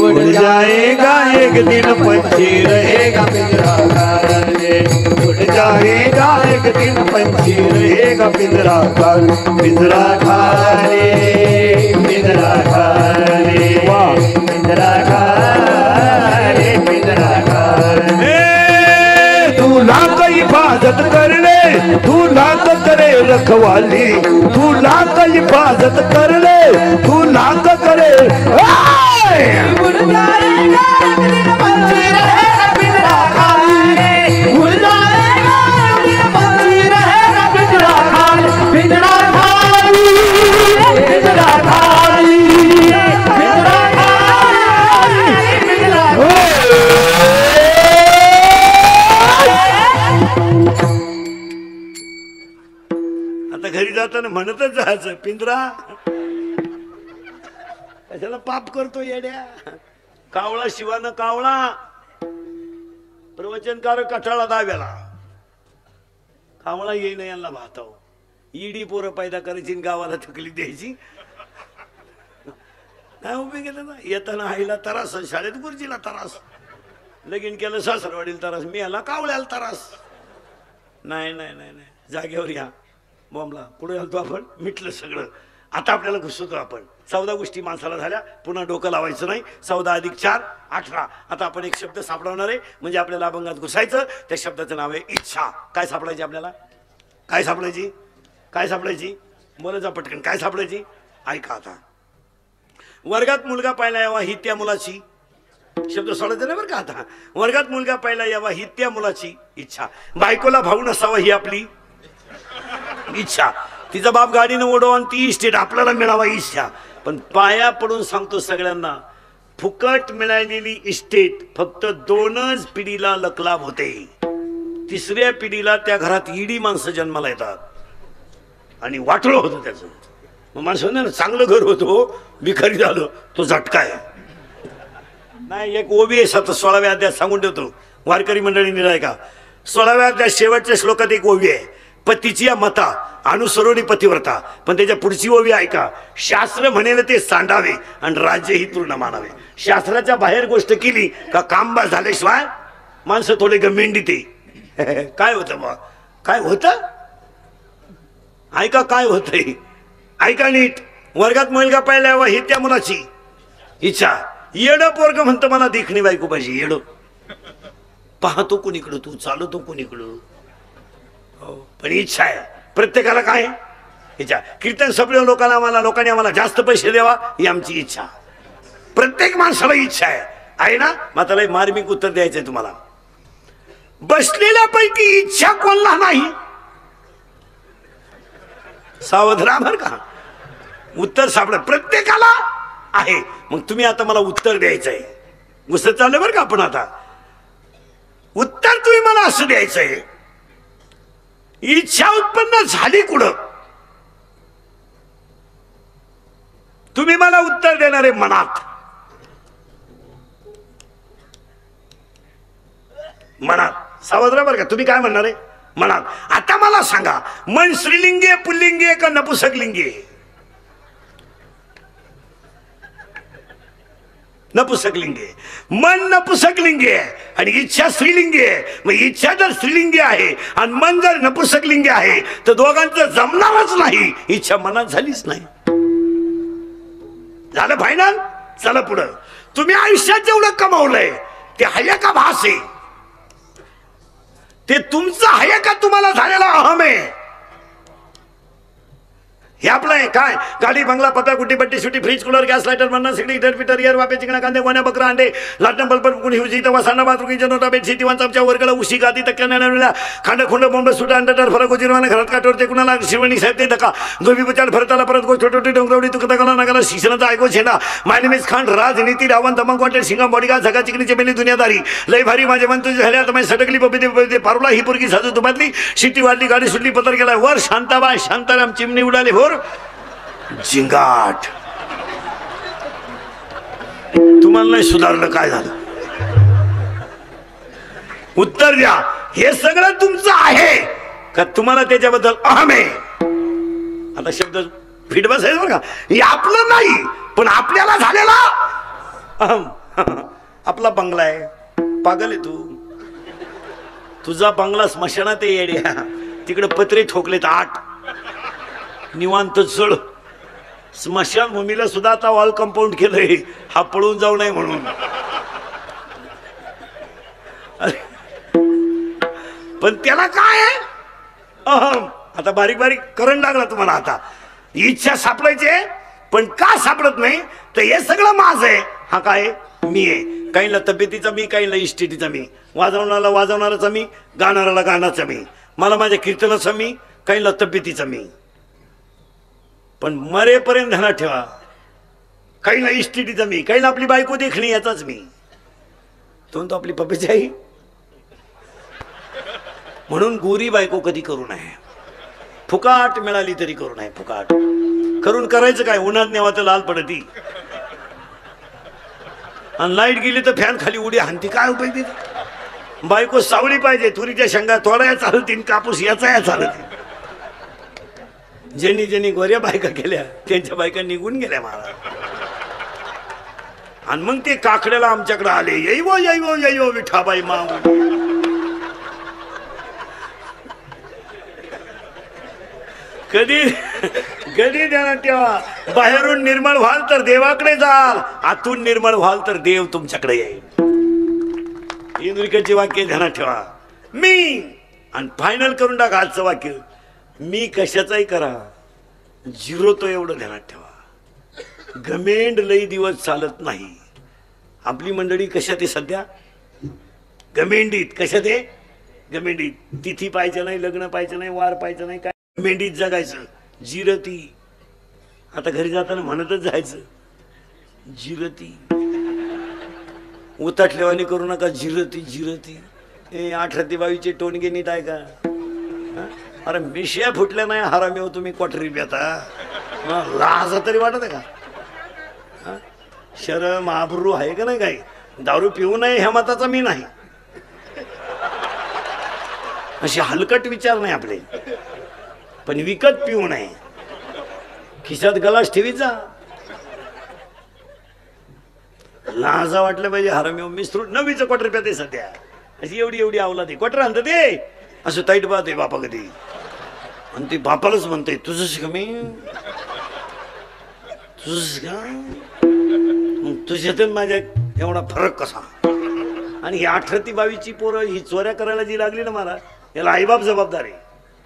उड़ जाएगा एक दिन पंछी रहेगा पिंजरा खाने. उड़ जाएगा एक दिन पंछी रहेगा पिंजरा खाने. पिंजरा खाने, पिंजरा खाने, पिंजरा खाने, पिंजरा खाने. तू लाख हिफाजत कर ले, तू लाख करे रखवाली. तू लाख हिफाजत कर ले, तू लाख करे. उड़ जाएगा एक दिन पंछी रहेगा पिंजरा खाने. उड़ जाएगा एक दिन पंछी रहेगा पिंजरा खाने. पिंजरा खाने, पिंजरा खाने, पिंजरा खाने, पिंजरा खाने. आता घरी जाताना म्हणतच जायचं पिंजरा. कशाला पाप करतो येड्या? कावळा शिवानं कावळा. प्रवचनकार कठाळा दाव्याला. कावळा येईन यांना भाताव. ईडी पोरं पैदा करायची गावाला थकली द्यायची. नाही उभे गेलं ना. येताना आईला तरास, शाळेत गुरुजीला तरास, लगीन केलं सासरवाडीला तरास, मी याला कावळ्याला तरास. नाही नाही नाही नाही, जागेवर या. बॉम्बला पुढे घालतो आपण. मिटलं सगळं. आता आपल्याला घुसतो आपण. 14 गोष्टी माणसाला झाल्या. पुन्हा डोकं लावायचं नाही. 14 अधिक 4 18. आता आपण एक शब्द सापडवणार आहे, म्हणजे आपल्याला अभंगात घुसायचं. त्या शब्दाचं नाव आहे इच्छा. काय सापडायची आपल्याला? काय सापडायची? काय सापडायची? बोला जा पटकन. काय सापडायची? ऐका आता. वर्गात मुलगा पाहिला यावा ही त्या मुलाची. शब्द सोडायचं नाही बरं का. आता वर्गात मुलगा पाहिला यावा ही त्या मुलाची इच्छा. बायकोला भाऊ नसावा ही आपली इच्छा. तिचा बाप गाडीनं ओढव आणि ती इस्टेट आपल्याला मिळावा इच्छा. पण पाया पडून सांगतो सगळ्यांना, फुकट मिळालेली इस्टेट फक्त 2च पिढीला लकलाभ होते. 3ऱ्या पिढीला त्या घरात ईडी माणसं जन्माला येतात आणि वाटोळं होतं त्याचं. मग माणसं ना चांगलं घर होतो भिकारी झालं तो झटका आहे. नाही एक ओबी आहे 16व्या अध्यायात सांगून ठेवतो वारकरी मंडळींनी नाही का. 16व्या अध्यायात शेवटच्या श्लोकात एक ओवी आहे, पतीची मता अनुसरोनी पतिव्रता. पण त्याच्या पुढची ओवी ऐका, शास्त्र म्हणेल ते सांडावे आणि राज्य ही तृण मानावे. शास्त्राच्या बाहेर गोष्ट केली का कामबा झाल्याशिवाय माणसं थोडे गंभीर काय होतं बा, काय होतं ऐका, काय होतंय ऐका नीट. वर्गात मुलगा पाहिला ही त्या मुलाची इच्छा. येडं पोरग म्हणतं मला देखणी बायको पाहिजे. येडं पाहतो कोणीकडं, तू चालवतो कोणीकडं. हो पण इच्छा आहे प्रत्येकाला. काय इच्छा? कीर्तन सगळ्या लोकांनी आम्हाला जास्त पैसे द्यावा ही आमची इच्छा. प्रत्येक माणसाला इच्छा आहे ना. मात्र मार्मिक उत्तर द्यायचंय तुम्हाला. बसलेल्यापैकी इच्छा कोणला नाही सावध राहा बर का. उत्तर सापड प्रत्येकाला आहे. मग तुम्ही आता मला उत्तर द्यायचंय. गुस्सा चाललं बरं का. आपण आता उत्तर तुम्ही मला असं द्यायचंय, इच्छा उत्पन्न झाली कुठं? तुम्ही मला उत्तर देणार आहे मनात. मनात सावध राहा बरं का. तुम्ही काय म्हणणार आहे मनात. आता मला सांगा, मन स्त्रीलिंगी आहे पुल्लिंगी आहे का नपुसकलिंगी आहे? नपुसकलिंगी आहे. मन नपुसकलिंगी आहे आणि इच्छा स्त्रीलिंगी आहे. मग इच्छा जर स्त्रीलिंगी आहे आणि मन जर नपुसकलिंगी आहे तर दोघांचं जमणारच नाही. इच्छा मनात झालीच नाही. झालं फायनल. चला पुढं. तुम्ही आयुष्यात जेवढं कमावलंय ते हया का भास आहे? ते तुमचं आहे का तुम्हाला झालेला अहम आहे? हे आपलं आहे काय? गाडी बंगला पत्ता कुटी पट्टी सुटी फ्रीज कूलर गॅस लाइटर म्हणणं सिगडी हिटर पिटर एअर वापे चिकना कांदे गोण्या बकरा अंडे लाटणं बल्ब कुणी हुजी तवा सांडा बाथरूमच्या नोटा बेड सिटी वन चमचा वर्गला उशी गादी तक्क्या नेण्याला खांड खुंड बोंब सुटा अंडर फरक उजिरवाना घरात काटोरते कुणाला शिवणी साहेब ते धक्का गोबी बचाल भरताला परत गो छोटी डोंगरवडी तुकता गला नगाला शिक्षणाचा ऐको छेंडा माय नेम इज खान राजनीती रावण दमंग वाटेल शिंगा बॉडीगा झगा चिकनी चमेली दुनियादारी लय भारी माझे मन तुझे झाले आता मी सटकली बबी पारुला ही पोरगी साजू तुबातली शिट्टी वाढली गाडी सुटली पतर गेला वर शांताबाई शांताराम चिमणी उडाले भोर जिंगाट. तुम्हाला नाही सुधारलं काय झालं? उत्तर द्या. हे सगळं तुमचं आहे का तुम्हाला त्याच्याबद्दल अहम आहे? आता शब्द फिट बसायचं बरं का. हे आपलं नाही पण आपल्याला झालेला अहम. आपला बंगला आहे. पागल आहे तू. तुझा बंगला स्मशानात आहे येड्या. तिकडे पत्रे ठोकलेत 8 निवांत चढ. स्मशानभूमीला सुद्धा आता वॉल कंपाऊंड केलंय हा पळून जाऊ नये म्हणून. पण त्याला काय आहे अहम. आता बारीक बारीक करंट लागला तुम्हाला. आता इच्छा सापडायची पण का सापडत नाही तर हे सगळं माझं आहे. हा काय मी आहे. काहींना तब्येतीचा मी, काहींना इस्टेटीचा मी, वाजवणारा वाजवणाराचा मी, गाणाराला गाण्याचा मी, मला माझ्या कीर्तनाचा मी, काहींना तब्येतीचा मी. पण मरेपर्यंत ध्यानात ठेवा, काहींना इस्टेटीचा मी, काहींना आपली बायको देखणी याचाच मी. तो आपली पप्पीची आई. म्हणून गोरी बायको कधी करू नये. फुकाट मिळाली तरी करू नये. फुकाट करून करायचं काय? उन्हात नेवा तर लाल पडती आणि लाईट गेली तर फॅन खाली उडी हाणती. काय उपयोग? बायको सावली पाहिजे. तुरीच्या शेंगा थोड्या चालतील, कापूस याचा चालत. ज्यांनी ज्यांनी गोऱ्या बायका केल्या त्यांच्या बायका निघून गेल्या महाराज. आणि मग ते काकड्याला आमच्याकडे आले. येईवो येईवो येईवो विठाबाई माऊ. कधी कधी ध्यानात ठेवा, बाहेरून निर्मळ व्हाल तर देवाकडे जाल, आतून निर्मळ व्हाल तर देव तुमच्याकडे येईल. इंद्रिकाचे वाक्य ध्यानात ठेवा. मी आणि फायनल करून टाका आजचं वाक्य. मी कशाचाही करा, झिरो तो एवढं ध्यानात ठेवा. घमेंड लई दिवस चालत नाही. आपली मंडळी कशात आहे सध्या? घमेंडीत. कशात आहे? घमेंडीत. तिथी पाहिजे नाही, लग्न पाहिजे नाही, वार पाहिजे नाही, काय घमेंडीत जगायचं. जिरती. आता घरी जाताना म्हणतच जायचं जिरती. उताटलेवानी करू नका. जिरती जिरती. 18 ते 22 टोनगे नीट आहे का? अरे मिशिया फुटल्या नाही हरामी हो तुम्ही क्वार्टरी आता लाज तरी वाटत आहे का? शरम आबरू आहे का नाही? काही दारू पिऊ नये ह्या मताचा मी नाही. असे हलकट विचार नाही आपले. पण विकत पिऊ नये, खिशात गलास ठेवीत जा. लाजा वाटलं पाहिजे हरामी हो. मिस्त्रूट 9वीचं क्वार्टर प्याते सध्या. अशी एवढी एवढी आवला ते क्वार्टर आणतं ते असं ताईट पाहते बापा कधी. आणि ते बापालाच म्हणते तुझंच का मी, तुझंच का. तुझ्यात माझ्या एवढा फरक कसा. आणि ही 18-22ची पोरं ही चोऱ्या करायला जी लागली ना मला, याला आईबाप जबाबदार आहे.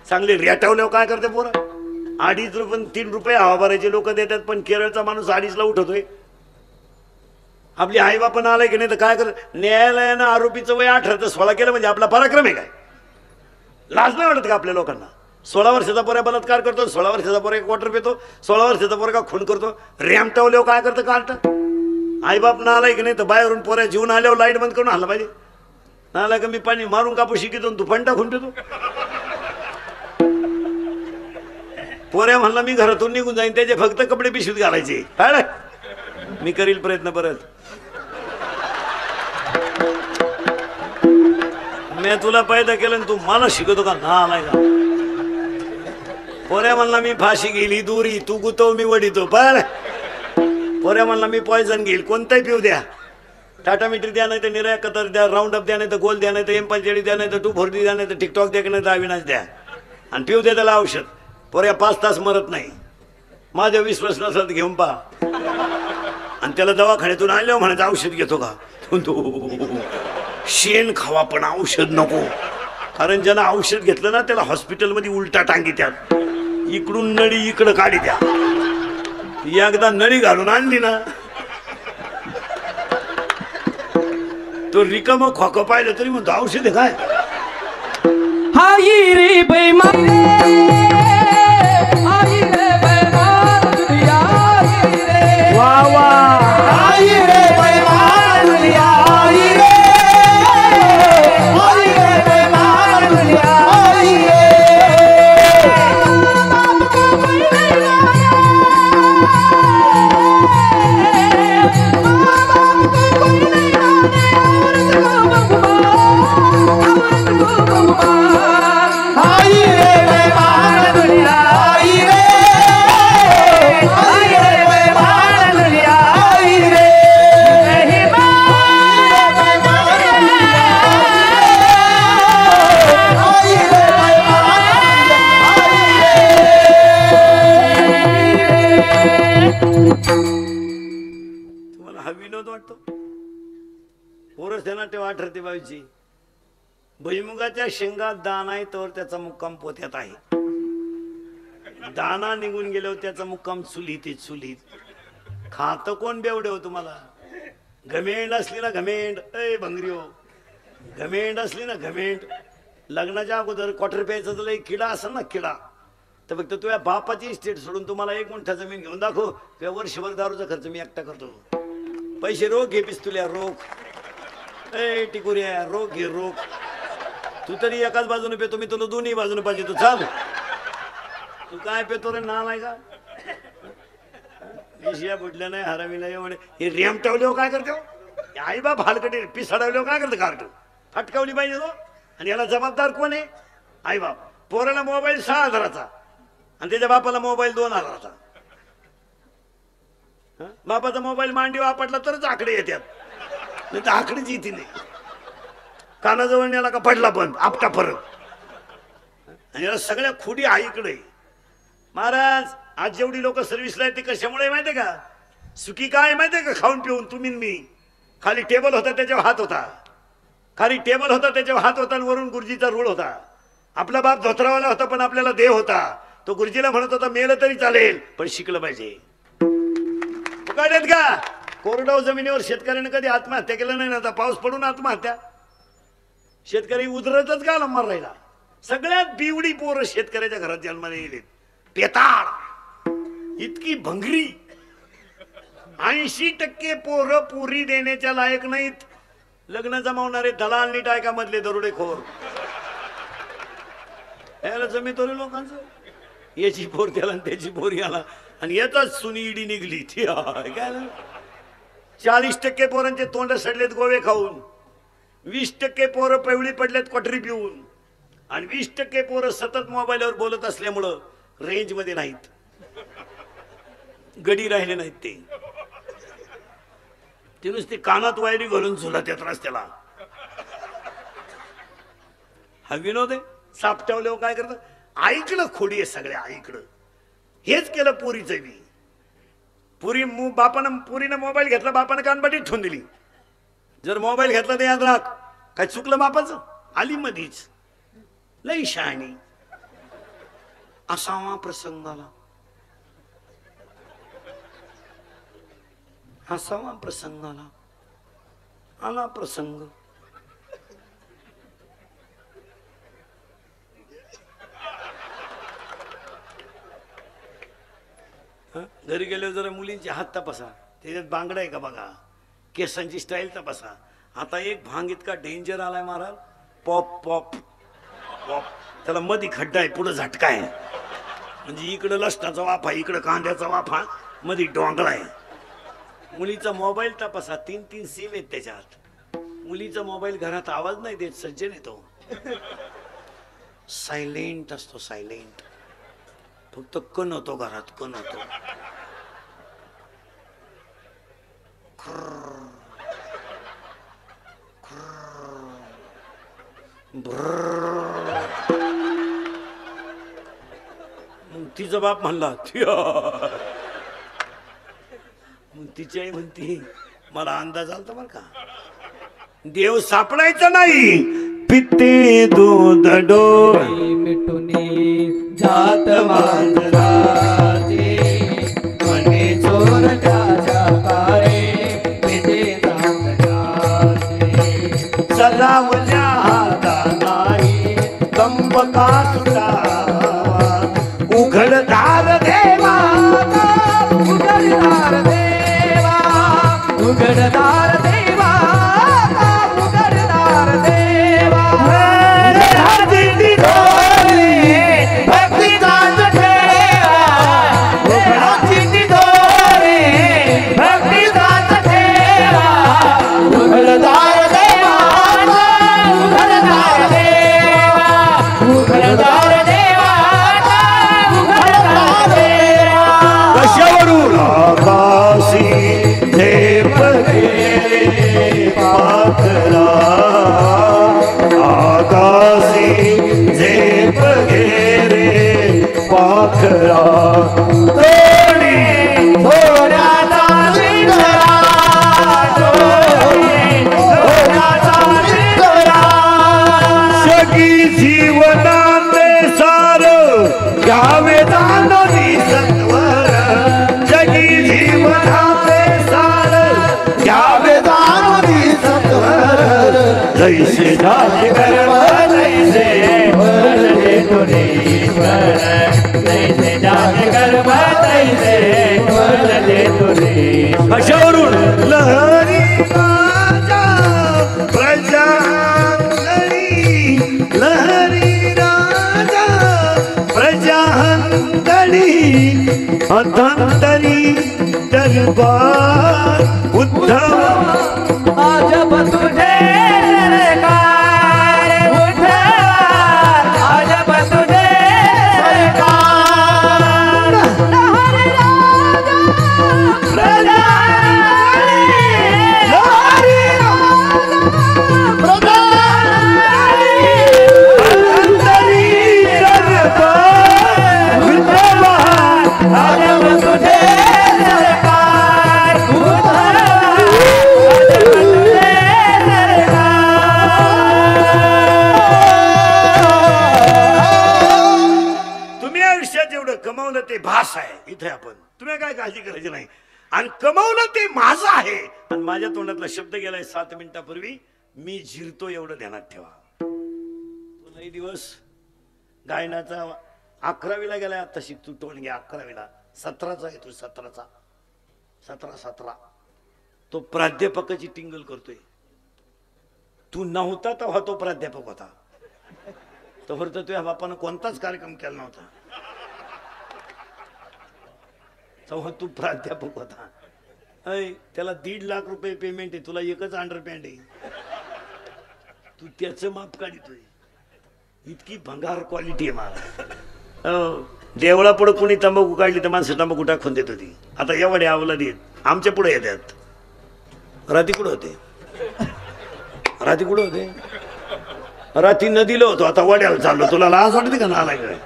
चांगले रेटावल्यावर काय करते पोरं. 2.5 रुपये 3 रुपये हवा भरायचे लोक देतात, पण केरळचा माणूस 2.5ला उठवतोय. आपली आईबापन आलाय की नाही तर काय कर. न्यायालयानं आरोपीचं वय 18 तर 16 केलं म्हणजे आपला पराक्रम आहे काय? लाज नाही वाटत का आपल्या लोकांना? 16 वर्षाचा पोऱ्या बलात्कार करतो, 16 वर्षाचा पोऱ्या क्वार्टर पितो, 16 वर्षाचा पोरगा खून करतो. रॅमटावल्यावर काय करतं कार्ट. आईबाप ना आलाय की नाही तर बाहेरून पोऱ्या जीवन आल्यावर लाईट बंद करून आला पाहिजे. ना आला का मी पाणी मारून कापू शिकितो, तू फंटा खून पितो. पोऱ्या म्हणला मी घरातून निघून जाईन, त्याचे फक्त कपडे पिशवीत घालायचे. काय मी करील प्रयत्न परत. मी तुला पैदा केलं तू मला शिकवतो का? ना आलाय का? पोऱ्या म्हणला मी फाशी गेली दुरी, तू गुतव मी वडितो. पण पोऱ्या म्हणला मी पॉयझन घेईल, कोणताही पिऊ द्या. टाटा मिट्री द्या, नाही तर निराया कतर द्या, राऊंड अप द्या, नाही तर गोल द्या, नाही तर M5 द्या, नाही तर 2,4-D द्या, नाही तर टिकटॉक द्या, नाही तर अविनाश द्या. आणि पिऊ द्या त्याला औषध. पोऱ्या 5 तास मरत नाही. माझ्या विश्वास नसला तर घेऊन पहा. आणि त्याला दवाखान्यातून आल्यावर म्हणायचं औषध घेतो का? शेण खावा पण औषध नको. कारण ज्यानं औषध घेतलं ना त्याला हॉस्पिटलमध्ये उलटा टांगी त्यात. इकडून नळी इकडं काढी द्या. एकदा नळी घालून आणली ना तो रिकाम खोकं पाहिलं तरी म्हणतो औषध आहे काय. हाई रे बेईमान हाई रे बेईमान दुनिया रे. वा वा. हाई रे बेईमान दुनिया रे. हाई रे बेईमान दुनिया रे. तुम्हाला हा विनोद वाटतो? पोरस त्यांना तेव्हा 18-22ची. भुईमुगाच्या शेंगात दाना आहे तर त्याचा मुक्काम पोत्यात आहे. दाना निघून गेल्यावर त्याचा मुक्काम चुलीत. खात कोण बेवडे हो तुम्हाला? घमेंड असली ना घमेंड, ए भंगरी हो, घमेंड असली ना घमेंड. लग्नाच्या अगोदर क्वार्टर प्यायचा जर एक किडा असेल ना किडा, तर फक्त तुझ्या बापाची इस्टेट सोडून तुम्हाला 1 गुंठा जमीन घेऊन दाखव, तुझ्या वर्षभर दारूचा खर्च मी एकटा करतो. पैसे रोख घे पिस्तुल्या रोख. ए टिकुऱ्या रोख घे रोख. तू तरी एकाच बाजूने पेतो, मी तुला दोन्ही बाजूने पाहिजे. तू चाल. तू काय पेतो रे नालाय का? विषया बुडल्या नाही हरामीला एवढे. हे रेम ठेवले काय करतो? आई बाप हलकटे पिसाडवले काय करतो? कार्ट फटकावली पाहिजे तो. आणि याला जबाबदार कोण आहे? आई बाप. पोराला मोबाईल 6,000चा आणि त्याच्या बापाला मोबाईल 2,000चा. बापाचा मोबाईल मांडी वापरला तरच आकडे येतात, नाही तर आकडेच येते नाही. कानाजवळ नेला का पडला बंद आपटा फरक. आणि याला सगळ्या खुडी आईकडे. महाराज आज जेवढी लोक सर्व्हिसला आहेत ते कशामुळे माहितीये का? सुखी काय माहितीये का? खाऊन पिऊन तुम्ही मी. खाली टेबल होता त्याच्यावर हात होता, खाली टेबल होता त्याच्यावर हात होता, आणि वरून गुरुजीचा रूळ होता. आपला बाप धोत्रावाला होता पण आपल्याला देव होता. तो गुरुजीला म्हणत होता मेलं तरी चालेल पण शिकलं पाहिजे. फुकाट का? कोरडवाहू जमिनीवर शेतकऱ्याने कधी आत्महत्या केलं नाही ना. आता पाऊस पडून आत्महत्या. शेतकरी उधरतच का नंबर राहिला. सगळ्यात बिवडी पोरं शेतकऱ्याच्या घरात जन्माला येईल. पेताळ इतकी भंगरी. 80% पोरं पुरी देण्याच्या लायक नाहीत. लग्न जमावणारे दलाल नीट ऐका मधले दरोडेखोर. याला जमीतो रे लोकांचं. याची पोर त्याला आणि त्याची पोर याला आणि याचाच सुनी इडी निघली ती काय 40% पोरांचे तोंड सडलेत गोवे खाऊन, 20% पोरं पेवळी पडलेत क्वाटरी पिऊन आणि 20% पोरं सतत मोबाईलवर बोलत असल्यामुळं रेंज मध्ये नाहीत, गडी राहिले नाहीत. ते नुसते कानात वायरी घालून झुलत येत रस्त्याला. हा विनोद आहे. सापटावल्यावर काय करतं, ऐकलं खोडी आहे सगळ्या ऐकलं. हेच केलं पुरीचं बी. पुरीनं मोबाईल घेतला, बापानं कानबाटीत ठेवून दिली. जर मोबाईल घेतला तर याद राख काय चुकलं बापाचं, आली मधीच लई शहाणी. असावा प्रसंगाला असावा प्रसंगाला आला प्रसंग. घरी गेल्यावर जरा मुलींचे हात तपासा, त्याच्यात बांगडा आहे का बघा, केसांची स्टाईल तपासा. आता एक भांग इतका डेंजर आलाय महाराज, पॉप पॉप पॉप. त्याला मधी खड्डा आहे, पुढं झटका आहे. म्हणजे इकडं लसणाचा वाफा, इकडं कांद्याचा वाफा, मधी डोंगळा आहे. मुलीचा मोबाईल तपासा, 3-3 सिम आहेत त्याच्यात. मुलीचा मोबाईल घरात आवाज नाही देत, सज्जन येतो, सायलेंट असतो, सायलेंट. फक्त कण होतो घरात, कण होतो. मग तिचा बाप म्हणला, मग तिची आई म्हणती मला अंदाज आलता बरं का, देव सापडायचा नाही. पिते दूध डोळी मिटुनी जात मांजराचे मने चोरट्याच्या कारे पिते जाते सजावल्या हाता नाही कंबका सुटावा. उघडदार देवा उघडदार देवा उघडदार देवा उघडदार देवा दिंडी भक्ती दात ठेवा चिंती दोरे भक्ती दात ठेवा उघडदार देवा उघडदार देवा उघडदार देवा उघडदार देवा. कशावरून आकाशी झेप गेले पाखरा, आकाशी झेप गेले पाखरा. तोडी थोड्याचा विठरा थोड्याचा विठरा सगळी जीवनाचे सार घ्यावे दानवी सत्वर. जगी जीवनाचे सार घ्यावे दानवी सत्वर. जैसे झाले कर्म तैसे भरले तुरीश्वर तैसे जाने कर्म तैसे भरले तुरीश्वर. कशावरून लहरी राजा प्रजांगणी, लहरी राजा प्रजांगणी. अथंतरी दरबार उद्धव आजब तुझे सरकार उद्धार आजब तुझे सरकार. लहरी राजा प्रजांगणी, लहरी राजा प्रजांगणी. अथंतरी दरबार उद्धव आजब तुझे सरकार उद्धार आजब तुझे सरकार. तुम्ही आयुष्यात जेवढं कमावलं ते भास आहे. इथे आपण तुम्ही काय काळजी करायची नाही. आणि कमावलं ते माझं आहे. आणि माझ्या तोंडातला शब्द गेलाय 7 मिनिटापूर्वी, मी झिरतो एवढं ध्यानात ठेवा. तो लई दिवस गायनाचा 11वीला गेलाय, आता शिकतो टोन घ्या 11वीला. 17चा आहे तो, 17चा 17 तो प्राध्यापकाची टिंगल करतोय. तू नव्हता तेव्हा तो प्राध्यापक होता. तर तुझ्या बापानं कोणताच कार्यक्रम केला नव्हता. तेव्हा तू प्राध्यापक होता. अय त्याला 1.5 लाख रुपये पेमेंट आहे, तुला एकच अंडरपॅन्ट आहे. तू त्याचं माप काढतोय. इतकी भंगार क्वालिटी आहे मला. देवळा पुढे कोणी तंबाखू काढली तर माणसं तंबाखू टाकून देत होती. आता एवढे आवला देत आमच्या पुढे येतात. राती कुठं होते? राती कुठं होते? राती नदीला होतो, आता वड्याला चाललो. तुला लाज वाटते का? ना काय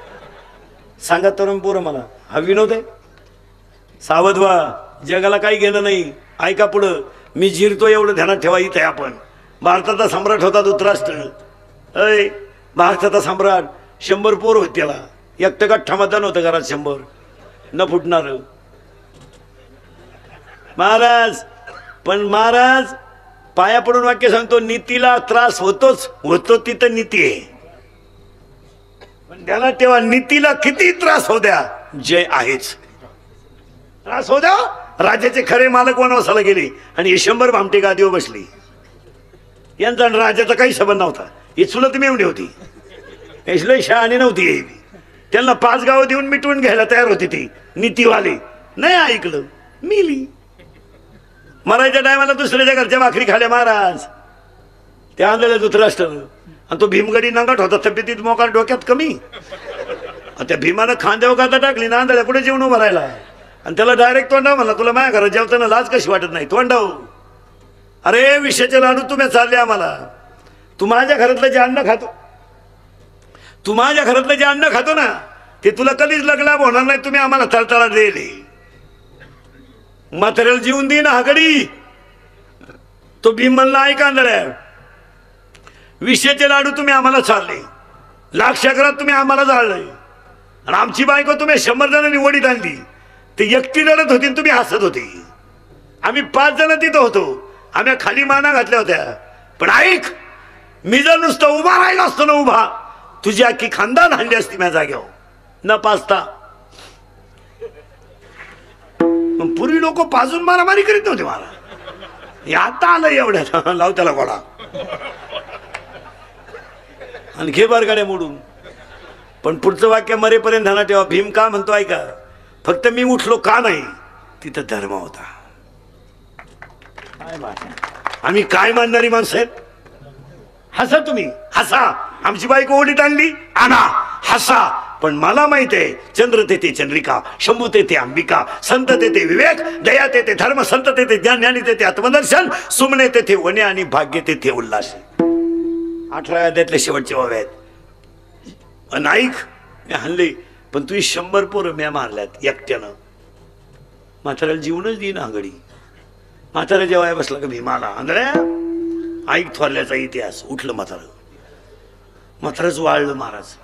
सांगा तरुण पोरं मला. हा विनोद आहे? सावध व्हा, जगाला काही गेलं नाही. ऐका पुढं मी जिरतो एवढं ध्यानात ठेवा. इथे आपण भारताचा सम्राट होता धृतराष्ट्र. अय भारताचा सम्राट 100 पोर होत त्याला. एकटं गठ्ठा मतदान होतं घरात 100 न फुटणार. महाराज पण महाराज पाया पडून वाक्य सांगतो, नीतीला त्रास होतोच होतो, तिथं नीती आहे. पण ध्यानात ठेवा, नीतीला किती त्रास होऊ द्या, जय आहेच. त्रास होऊ द्या. राजाचे खरे मालक वनवासाला गेले आणि 100 भामटे गादीवर बसली. यांचा राजाचा काही संबंध नव्हता. ही चुलत मेवणी होती. इसले शहाणी नव्हती. त्यांना 5 गावं देऊन मिटवून घ्यायला तयार होती ती नीतीवाली. नाही ऐकलं, मिली. मरायच्या टायमाला दुसऱ्याच्या घरच्या भाकरी खाल्या महाराज. त्या आणलेल्या धृतराष्ट्र. आणि तो भीमगडी नंगट होता, तब्येतीत मोकार, डोक्यात कमी. त्या भीमानं खांद्यावर गाता टाकली ना आंधळ्या पुढे जेवण उभं राहिला. आणि त्याला डायरेक्ट तोंडाव म्हणला, तुला माझ्या घरात जेवताना लाज कशी वाटत नाही? तोंडाव. अरे विषयाचे लाडू तुम्ही चालले आम्हाला. तू माझ्या घरातलं जे अन्न खातो, तू माझ्या घरातलं जे अन्न खातो ना, ते तुला कधीच लग्न होणार नाही. तुम्ही आम्हाला तळतळा दिले. म्हाताऱ्याला जीवन दे ना हगडी. तो भीम म्हणला, ऐका आंधळ्या, विषयाचे लाडू तुम्ही आम्हाला चालले, लाख शकरात तुम्ही आम्हाला जाळले, आणि आमची बायको तुम्ही 100 जणांनी वडीत आणली. ते एकटी रडत होती, तुम्ही हसत होती. आम्ही 5 जण तिथं होतो. आम्ही खाली माना घातल्या होत्या. पण ऐक, मी जर नुसतं उभा राहिलो असतो ना, उभा, तुझी अख्खी खानदान हल्ली असती माझ्या जागेवर न पाचता. पूर्वी लोक पाजून मारामारी करीत नव्हते मला. आता आलं एवढ्यात, लाव त्याला गोडा आणि घे बार गाड्या मोडून. पण पुढचं वाक्य मरेपर्यंत ध्यानात ठेवा. भीम का म्हणतो ऐका, फक्त मी उठलो का नाही, तिथं धर्म होता. आम्ही काय मानणारी माणसं आहेत? हसा तुम्ही, हसा. आमची बायको ओढीत आणली, आणा, हसा. पण मला माहित आहे, चंद्र तेथे चंद्रिका, शंभू तेथे अंबिका, संत तेथे विवेक, दया तेथे धर्म, संत तेथे ज्ञान, ज्ञानी तेथे आत्मदर्शन, सुमने तेथे वने आणि भाग्य तेथे उल्हास. 18 अध्यायातले शेवटचे वावे आहेत. अनाईक मी हल्ले, पण तुझी 100 पोरं म्या मारल्यात एकट्यानं. म्हाताऱ्याला जीवनच देईन आघडी. म्हातारा जेव्हा बसला का भीमाला, आंधळ्या ऐक थोरल्याचा इतिहास. उठलं म्हातारं. म्हातारच वाळलं महाराज.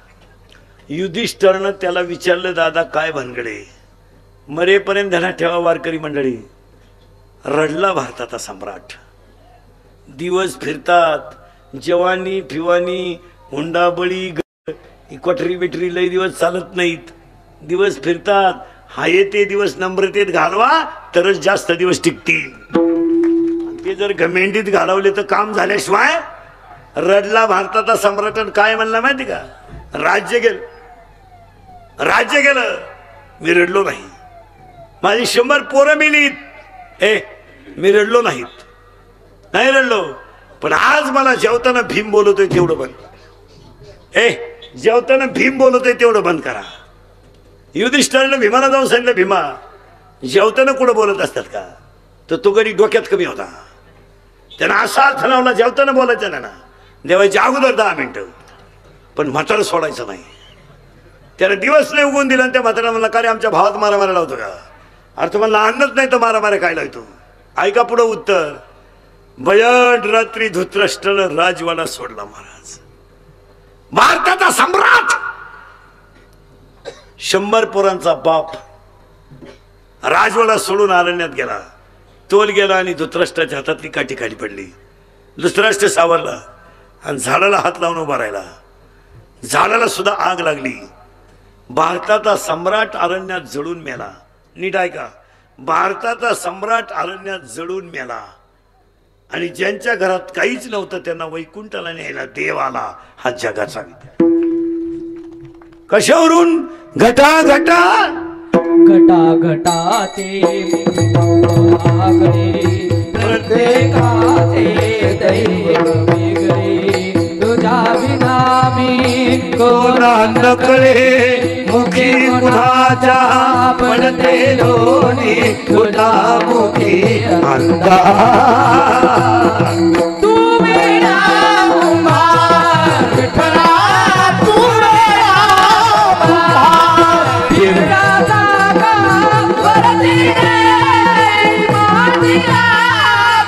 युधिष्ठिरनं त्याला विचारलं, दादा काय भानगडे? मरेपर्यंत ध्यानात ठेवा वारकरी मंडळी. रडला भारताचा सम्राट. दिवस फिरतात, जवानी फिवानी, हुंडाबळी, कोठरी बिटरी लई दिवस चालत नाहीत. दिवस फिरतात. हाये ते दिवस नम्रतेत घालवा तरच जास्त दिवस टिकतील. ते जर घमेंडीत घालवले तर काम झाल्याशिवाय. रडला भारताचा सम्राट. काय म्हणला माहिती का? राज्य गेलं, राज्य गेलं, मी रडलो नाही. माझी 100 पोरं मिलीत, मी रडलो नाहीत, नाही रडलो. पण आज मला जेवताना भीम बोलतोय तेवढं बंद. जेवताना भीम बोलतोय तेवढं बंद करा. युधिष्ठिरानं भीमाला जाऊन सांगितलं, भीमा जेवताना कुठं बोलत असतात का? तर तो कधी डोक्यात कमी होता. त्यानं असा अर्थ लावला, जेवताना बोलायचं नाही ना, देवाच्या अगोदर 10 मिनिटं. पण म्हातारं सोडायचं नाही. त्याला दिवस नाही उगवून दिला. आणि त्या म्हातारा म्हणला, का रे आमच्या भावात मारामाऱ्या लावतो का? अर्थ म्हणला, अन्नच नाही तर मारामाऱ्या काय लावतो? ऐका पुढं उत्तर. भयण रात्री धृतराष्ट्रानं राजवाडा सोडला महाराज. भारताचा सम्राट, 100 पोरांचा बाप राजवाडा सोडून अरण्यात गेला. तोल गेला आणि धृतराष्ट्राच्या हातातली काठी खाली पडली. धृतराष्ट्र सावरला आणि झाडाला हात लावून उभा राहिला. झाडाला सुद्धा आग लागली. भारताचा सम्राट अरण्यात जळून मेला. नीट ऐका, भारताचा सम्राट अरण्यात जळून मेला. आणि ज्यांच्या घरात काहीच नव्हतं त्यांना वैकुंठाला न्यायला देव आला. हा जगाचा विचार. कशावरून? घटा घटा घटा घटाते आगळे प्रत्येकाचे दैव वेगळे तुझ्या विना मी कोणा नकळे मुखी कुणाच्या पडते लोणी तुझा मुखी अंधा तू मेरा कुंभार विठ्ठला तू मेरा कुंभार विठ्ठलाचा वरती रे मातीला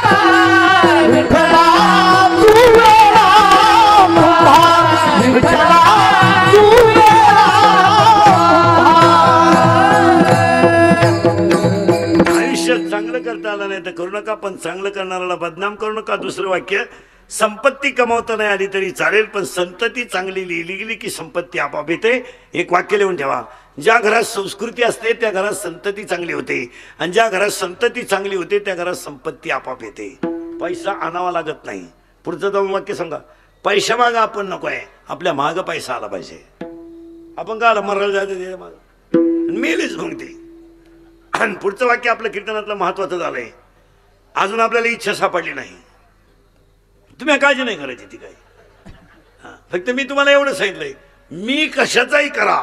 पार. विठ्ठला तू मेरा कुंभार विठ्ठला तू मेरा आयुष्यात चांगलं करता आलं नाही तर करू नका, पण चांगलं करणाऱ्याला बदनाम करू नका. दुसरं वाक्य, संपत्ती कमावता नाही आली तरी चालेल, पण संतती चांगली लिहिली गेली की संपत्ती आपोआप येते. एक वाक्य लिहून ठेवा, ज्या घरात संस्कृती असते त्या घरात संतती चांगली होते, आणि ज्या घरात संतती चांगली होते त्या घरात संपत्ती आपोआप येते. पैसा आणावा लागत नाही. पुढचं जाऊन वाक्य सांगा, पैसा मागा आपण नको आहे, आपल्या माग पैसा आला पाहिजे. आपण का आला मरायला जायचं माग मेलेच मग ते. आणि पुढचं वाक्य आपलं कीर्तनातलं महत्वाचं झालंय, अजून आपल्याला इच्छा सापडली नाही. तुम्ही काळजी नाही करायची ती काही. फक्त मी तुम्हाला एवढं सांगितलंय, मी कशाचाही करा,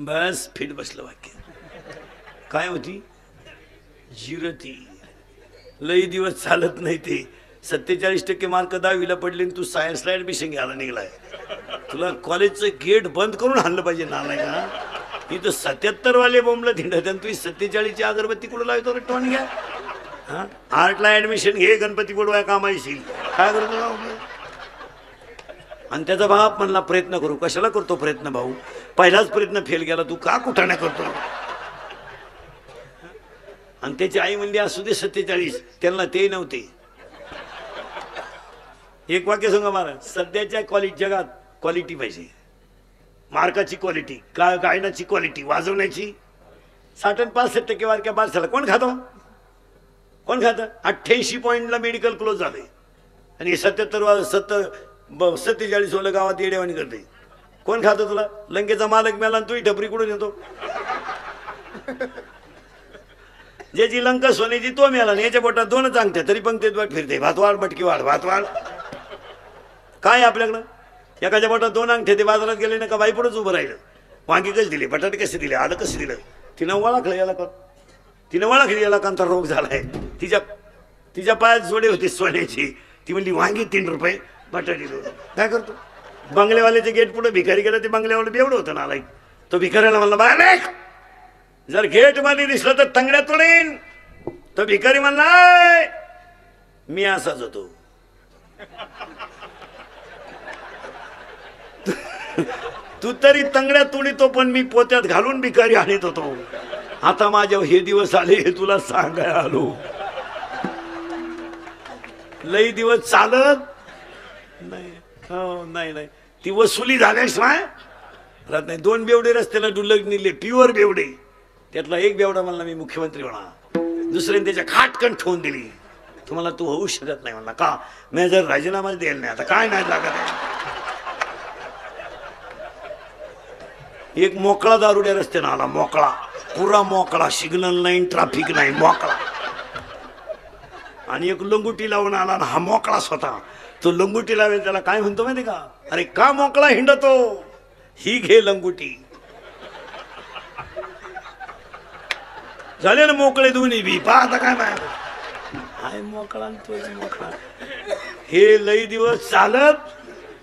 बस फिट बसलं वाक्य. काय होती? जिरती. लई दिवस चालत नाही ते. 47% मार्क 10वीला पडले आणि तू सायन्सला ऍडमिशन घ्यायला निघलाय. तुला कॉलेजचं गेट बंद करून आणलं पाहिजे नालाय का. इथं 77 वाले बोंबला धिंडत आणि तुम्ही 47ची अगरबत्ती कुठं लावतो रे टोन घ्या. हा, आर्टला ऍडमिशन घे, गणपती बोलवाय कामा येशील. काय करतो? आणि त्याचा बाप म्हणला प्रयत्न करू. कशाला करतो प्रयत्न भाऊ? पहिलाच प्रयत्न फेल गेला, तू का कुठं नाही करतो? आणि त्याची आई म्हणली असू दे 47, त्यांना ते नव्हते. एक वाक्य सांगा महाराज, सध्याच्या जगात क्वालिटी पाहिजे. मार्काची क्वालिटी, गायनाची क्वालिटी, वाजवण्याची. 65% वारक्या बारसाला कोण खातो? कोण खातं? 88 पॉईंटला मेडिकल क्लोज झाले आणि 47 वाले गावात येडेवाणी करते. कोण खातं तुला? लंकेचा मालक मेला आणि तू टपरी कुठून येतो? ज्याची लंका सोन्याची तो मेला आणि याच्या बोटात 2च अंगठ्या तरी पण ते फिरते. भातवाड मटकी वाढ भातवाड. काय आपल्याकडं? एकाच्या बोटात 2 अंगठे, ते बाजारात गेले ना का बाई पुढेच उभं राहिलं. वांगी कशी दिली, बटाटे कसे दिले, आलं कसं दिलं, तिनं ओळखलं याला का, तिनं ओळखली याला कांचा रोग झालाय. तिच्या पायात जोडे होते सोन्याची. ती म्हणली वांगी 3 रुपये, बटाटे 2. काय करतो? बंगल्यावाल्याचे गेट पुढे भिकारी गेलं, ते बंगल्यावाले बेवडं होतं नालायक. तो भिकाऱ्याला म्हणला बाहेर, जर गेट मध्ये दिसलं तर तंगड्या तोडेन. तो भिकारी म्हणला मी असाच होतो. तू तरी तंगड्या तोडीतो, पण मी पोत्यात घालून भिकारी आणत होतो. आता माझ्या हे दिवस आले हे तुला सांगाय आलो. लई दिवस चालत नाही. हो नाही नाही, ती वसुली झाल्याशिवाय राहत नाही. 2 बेवडे रस्त्याला डुलक निघले, प्युअर बेवडे. त्यातला एक बेवडा म्हणला मी मुख्यमंत्री होणार, दुसऱ्याने त्याच्या खाटकन ठेवून दिली. तुम्हाला तू होऊ शकत नाही म्हणला. का? मी जर राजीनामा द्यायला नाही, आता काय नाही लागत आहे. एक मोकळा दारुड्या रस्त्यानं आला, मोकळा, पुरा मोकळा, सिग्नल नाही, ट्रॅफिक नाही, मोकळा. आणि एक लंगुटी लावून आला ना, हा मोकळा स्वतः. तो लंगुटी लावेल त्याला काय म्हणतो माहिती का? अरे का मोकळा हिंडतो, ही घे लंगुटी. झाले ना मोकळे दोन्ही बी. पहा आता काय माहिती, हाय मोकळा तो मोकळा. हे लई दिवस चालत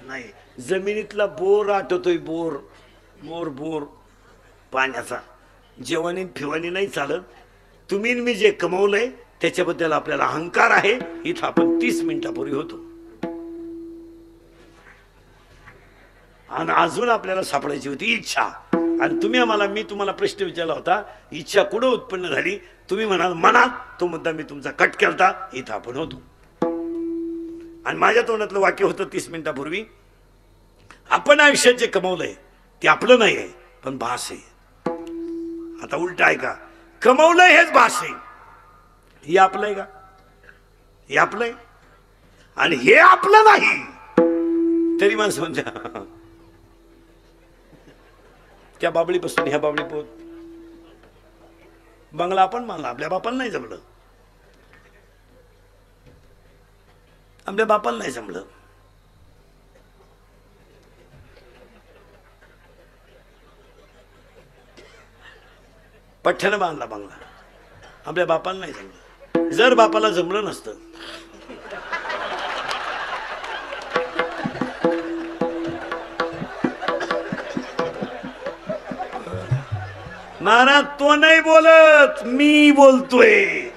नाही. जमिनीतला बोर आटतोय, बोर बोर बोर पाण्याचा. जेवणी फिवानी नाही चालत. तुम्ही मी जे कमवलंय त्याच्याबद्दल आपल्याला अहंकार आहे. इथं आपण 30 मिनिटापूर्वी होतो आणि अजून आपल्याला सापडायची होती इच्छा. आणि मी तुम्हाला प्रश्न विचारला होता, इच्छा कुठं उत्पन्न झाली? तुम्ही म्हणाल मनात. तो मुद्दा मी तुमचा कट केलता. इथं आपण होतो. आणि माझ्या तोंडातलं वाक्य होतं 30 मिनिटापूर्वी, आपण आयुष्यात जे कमवलंय ते आपलं नाही आहे, पण भास आहे. आता उलट आहे का? कमवलंय हेच भास आहे. हे आपलं आहे का? हे आपलं आहे. आणि हे आपलं नाही तरी माणसं म्हणत्या त्या बाबळीपासून ह्या बाबळी पोत बंगला आपण मानला, आपल्या बापाला नाही जमलं, आपल्या बापाला नाही जमलं. पठ्ठ्यानं बांधला बंगला, आपल्या बापाला नाही जमलं. जर बापाला जमलं नसतं महाराज, तो नाही बोलत, मी बोलतोय.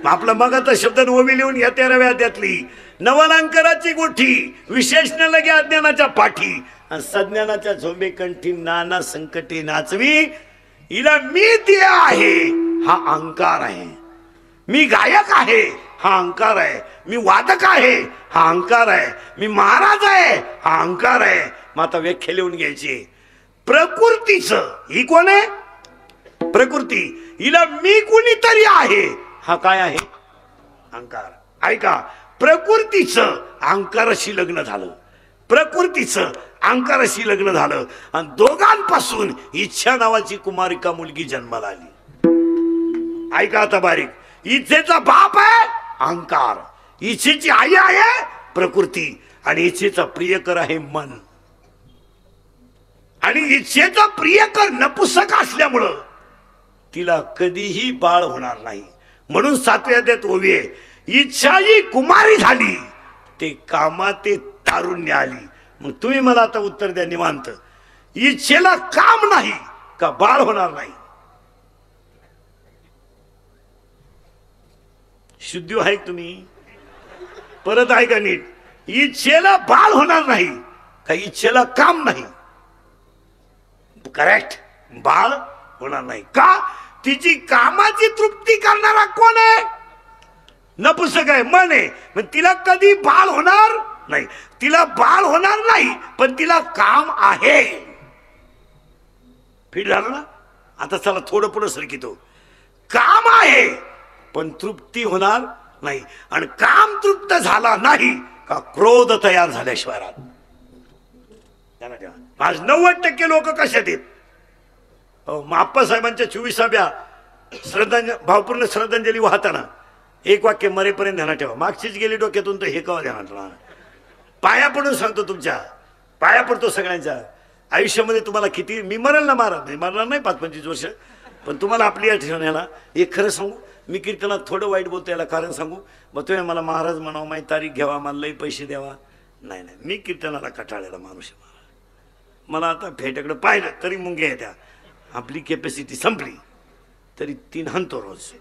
आपला मगाचा शब्द ओवी लिहून या 13व्या अध्यायातली नवलांकराची गोठी, विशेषण लगे अज्ञानाच्या पाठी, आणि सज्ञानाच्या झोंबे कंठी नाना संकटे नाचवी. हिला मी ते आहे हा अहंकार आहे, मी गायक आहे हा अहंकार आहे, मी वादक आहे हा अहंकार आहे, मी महाराज आहे हा अहंकार आहे. मग आता व्याख्या लिहून घ्यायची. प्रकृतीचं, ही कोण आहे? प्रकृती. हिला मी कुणीतरी आहे हा काय आहे? अहंकार. ऐका, प्रकृतीचं अहंकाराशी लग्न झालं, प्रकृतीचं अहंकाराशी लग्न झालं, आणि दोघांपासून इच्छा नावाची कुमारिका मुलगी जन्माला आली. ऐका आता बारीक, इच्छेचा बाप आहे अहंकार, इच्छेची आई आहे प्रकृती, आणि इच्छेचा प्रियकर आहे मन. आणि इच्छेचा प्रियकर नपुसक असल्यामुळं तिला कधीही बाळ होणार नाही. म्हणून 7व्या अध्यायात ओवी आहे, इच्छा ही कुमारी झाली ते कामा ते तारुण्य आली. मग तुम्ही मला आता उत्तर द्या निवांत, इच्छेला काम नाही का बाळ होणार नाही? शुद्धी आहे तुम्ही? परत आहे का नीट? इच्छेला बाळ होणार नाही का इच्छेला काम नाही? करेक्ट, बाळ होणार नाही का? तिची कामाची तृप्ती करणारा कोण आहे? नपुसक आहे, मन आहे. मग तिला कधी बाळ होणार नाही, तिला बाळ होणार नाही, पण तिला काम आहे. फिट झालं ना? आता चला थोडं पुढं सरकितो. काम आहे पण तृप्ती होणार नाही, आणि काम तृप्त झाला नाही का क्रोध तयार झाल्याशिवाय राहत. आज 90% लोक कशात आहेत? आप्पासाहेबांच्या 24व्या भावपूर्ण श्रद्धांजली वाहताना एक वाक्य मरेपर्यंत ध्यानात ठेवा. मागचीच गेली डोक्यातून तर हे कवा ध्यानात राहणार. पाया पडून सांगतो, तुमच्या पाया पडतो सगळ्यांच्या. आयुष्यामध्ये तुम्हाला किती, मी मरेल ना महाराज, मरणार नाही 5-25 वर्ष, पण तुम्हाला आपली आठवण याला एक खरं सांगू, मी कीर्तनात थोडं वाईट बोलतो याला कारण सांगू. मग तुम्ही मला महाराज म्हणावं, माझी तारीख घ्यावा, मला लई पैसे द्यावा. नाही नाही, मी कीर्तनाला कटाळलेला माणूस आहे. मला आता फेट्याकडे पाहिलं तरी मुंग्या येत्या. आपली कॅपॅसिटी संपली तरी 3 हाणतो रोज.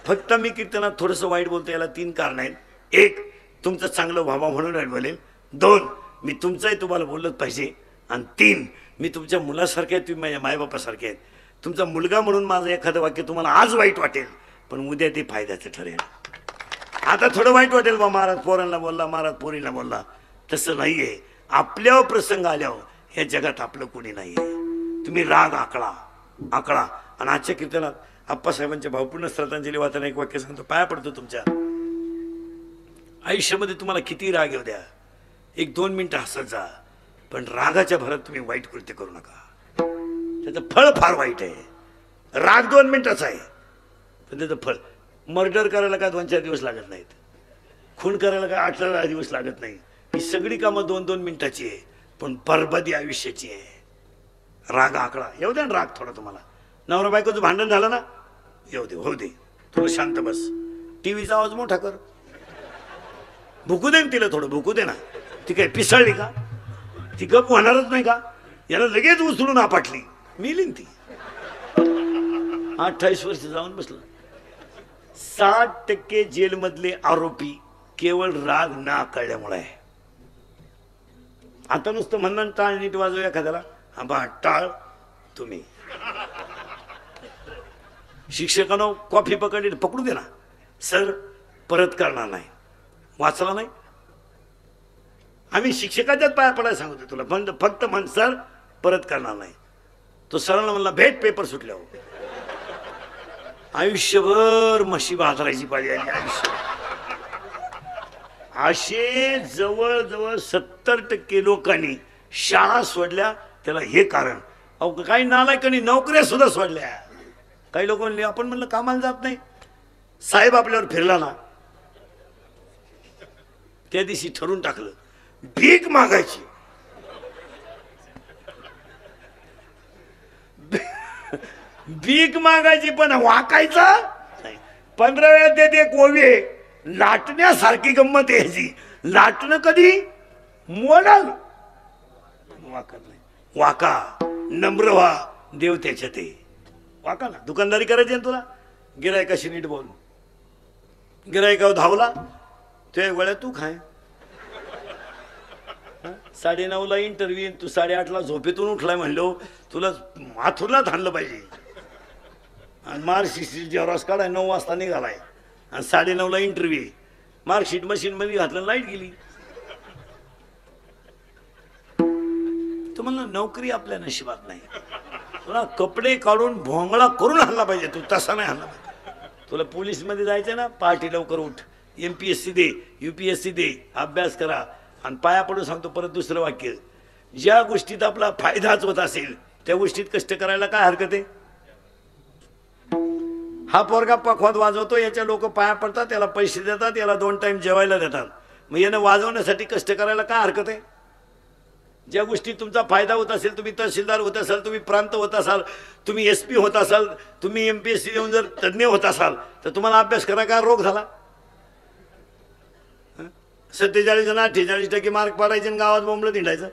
फक्त मी कीर्तनात थोडंसं वाईट बोलतो याला 3 कारण आहेत. 1, तुमचं चांगलं व्हावा म्हणून वाईट बोलेल. 2, मी तुमचंही तुम्हाला बोललंच पाहिजे. आणि 3, मी तुमच्या मुलासारखे आहे, तुम्ही माझ्या मायबापासारखे आहेत. तुमचा मुलगा म्हणून माझं एखादं वाक्य तुम्हाला आज वाईट वाटेल, पण उद्या ते फायद्याचं ठरेल. आता थोडं वाईट वाटेल, बा महाराज पोरांना बोलला, महाराज पोरीला बोलला. तसं नाहीये. आपल्यावर प्रसंग आल्यावर या जगात आपलं कोणी नाहीये. तुम्ही राग आकळा. आणि आजच्या कीर्तनात आप्पासाहेबांच्या भावपूर्ण श्रद्धांजली वाचताना एक वाक्य सांगतो, पाया पडतो तुमच्या. आयुष्यामध्ये तुम्हाला किती राग येऊ द्या, 1-2 मिनिटं हसत जा, पण रागाच्या भरात तुम्ही वाईट कृत्य करू नका. त्याचं फळ फार वाईट आहे. राग 2 मिनिटाचा आहे, पण त्याचं फळ, मर्डर करायला काय 2-4 दिवस लागत नाहीत, खून करायला काय 8-10 दिवस लागत नाही. ही सगळी कामं 2-2 मिनिटाची आहे, पण बरबादी आयुष्याची आहे. राग आकडा येऊ द्या ना, राग थोडा तुम्हाला. नवरा बायकोचं भांडण झालं ना, येऊ दे, होऊ दे, थोडं शांत बस. टीव्हीचा आवाज मोठा कर, भुकू दे ना तिला, थोडं भुकू दे ना. ती काय पिसळली का? ती गप होणारच नाही का? याला लगेच उचलून आपटली, मिलीन ती. 28 वर्ष जाऊन बसलं. 60% जेलमधले आरोपी केवळ राग ना कळल्यामुळे आहे. आता नुसतं म्हणणं टाळ नीट वाजवूया एखाद्याला, हा बा टाळ तुम्ही. शिक्षकानं कॉफी पकडली, पकडू दे ना सर, परत करणार नाही. वाचला नाही, आम्ही शिक्षकाच्याच पाया पडायला सांगतो तुला, पण फक्त म्हण सर परत करणार नाही. तो सरांना म्हणला भेट पेपर सुटल्यावर. आयुष्यभर म्हशी बाजारायची पाळी आली. आयुष्य असे जवळजवळ 70% लोकांनी शाळा सोडल्या. त्याला हे कारण, अहो काही नालायकांनी नोकऱ्या सुद्धा सोडल्या. काही लोक म्हणले आपण म्हणलं कामाला जात नाही. साहेब आपल्यावर फिरला ना, त्या दिवशी ठरवून टाकलं भीक मागायची. भीक मागायची पण वाकायचा नाही. 15 वेळा देत एक ओवे. लाटण्यासारखी गंमत यायची. लाटणं कधी मोडाल, वाका नाही. वाका, नम्र व्हा, देव त्याच्या ते. वाका ना. दुकानदारी करायची ना तुला, गिरायकाशी नीट बोल. गिरायकावर धावला ते वेळा तू खाय. 9:30ला इंटरव्ह्यू, तू 8:30ला झोपेतून उठलाय म्हणलो, तुला माथुरला थांबलं पाहिजे. आणि मार्कशीट जेव्हा काढाय 9 वाजता निघालाय आणि 9:30ला इंटरव्ह्यू. मार्कशीट मशीन मध्ये घातलं, लाईट गेली. तुम्हाला नोकरी आपल्या नशिबात नाही. तुला कपडे काढून भोंगळा करून हल्ला पाहिजे, तू तसा नाही हल्ला पाहिजे. तुला पोलीस मध्ये जायचं ना, पहाटे लवकर उठ, MPSC दे, UPSC दे, अभ्यास करा. आणि पाया पडून सांगतो परत दुसरं वाक्य, ज्या गोष्टीत आपला फायदाच होत असेल त्या गोष्टीत कष्ट करायला काय हरकत आहे. हा पोरगा पखवाद वाजवतो, याच्या लोक पाया पडतात, त्याला पैसे देतात, याला 2 टाइम जेवायला देतात. मग यानं वाजवण्यासाठी कष्ट करायला काय हरकत आहे. ज्या गोष्टीत तुमचा फायदा होत असेल, तुम्ही तहसीलदार होत असाल, तुम्ही प्रांत होत असाल, तुम्ही SP होत असाल, तुम्ही MPSC देऊन जर तज्ज्ञ होत असाल, तर तुम्हाला अभ्यास करा काय रोग झाला. 47 आणि 48% मार्क पाडायचे आणि गावात बोंबलं हिंडायचं.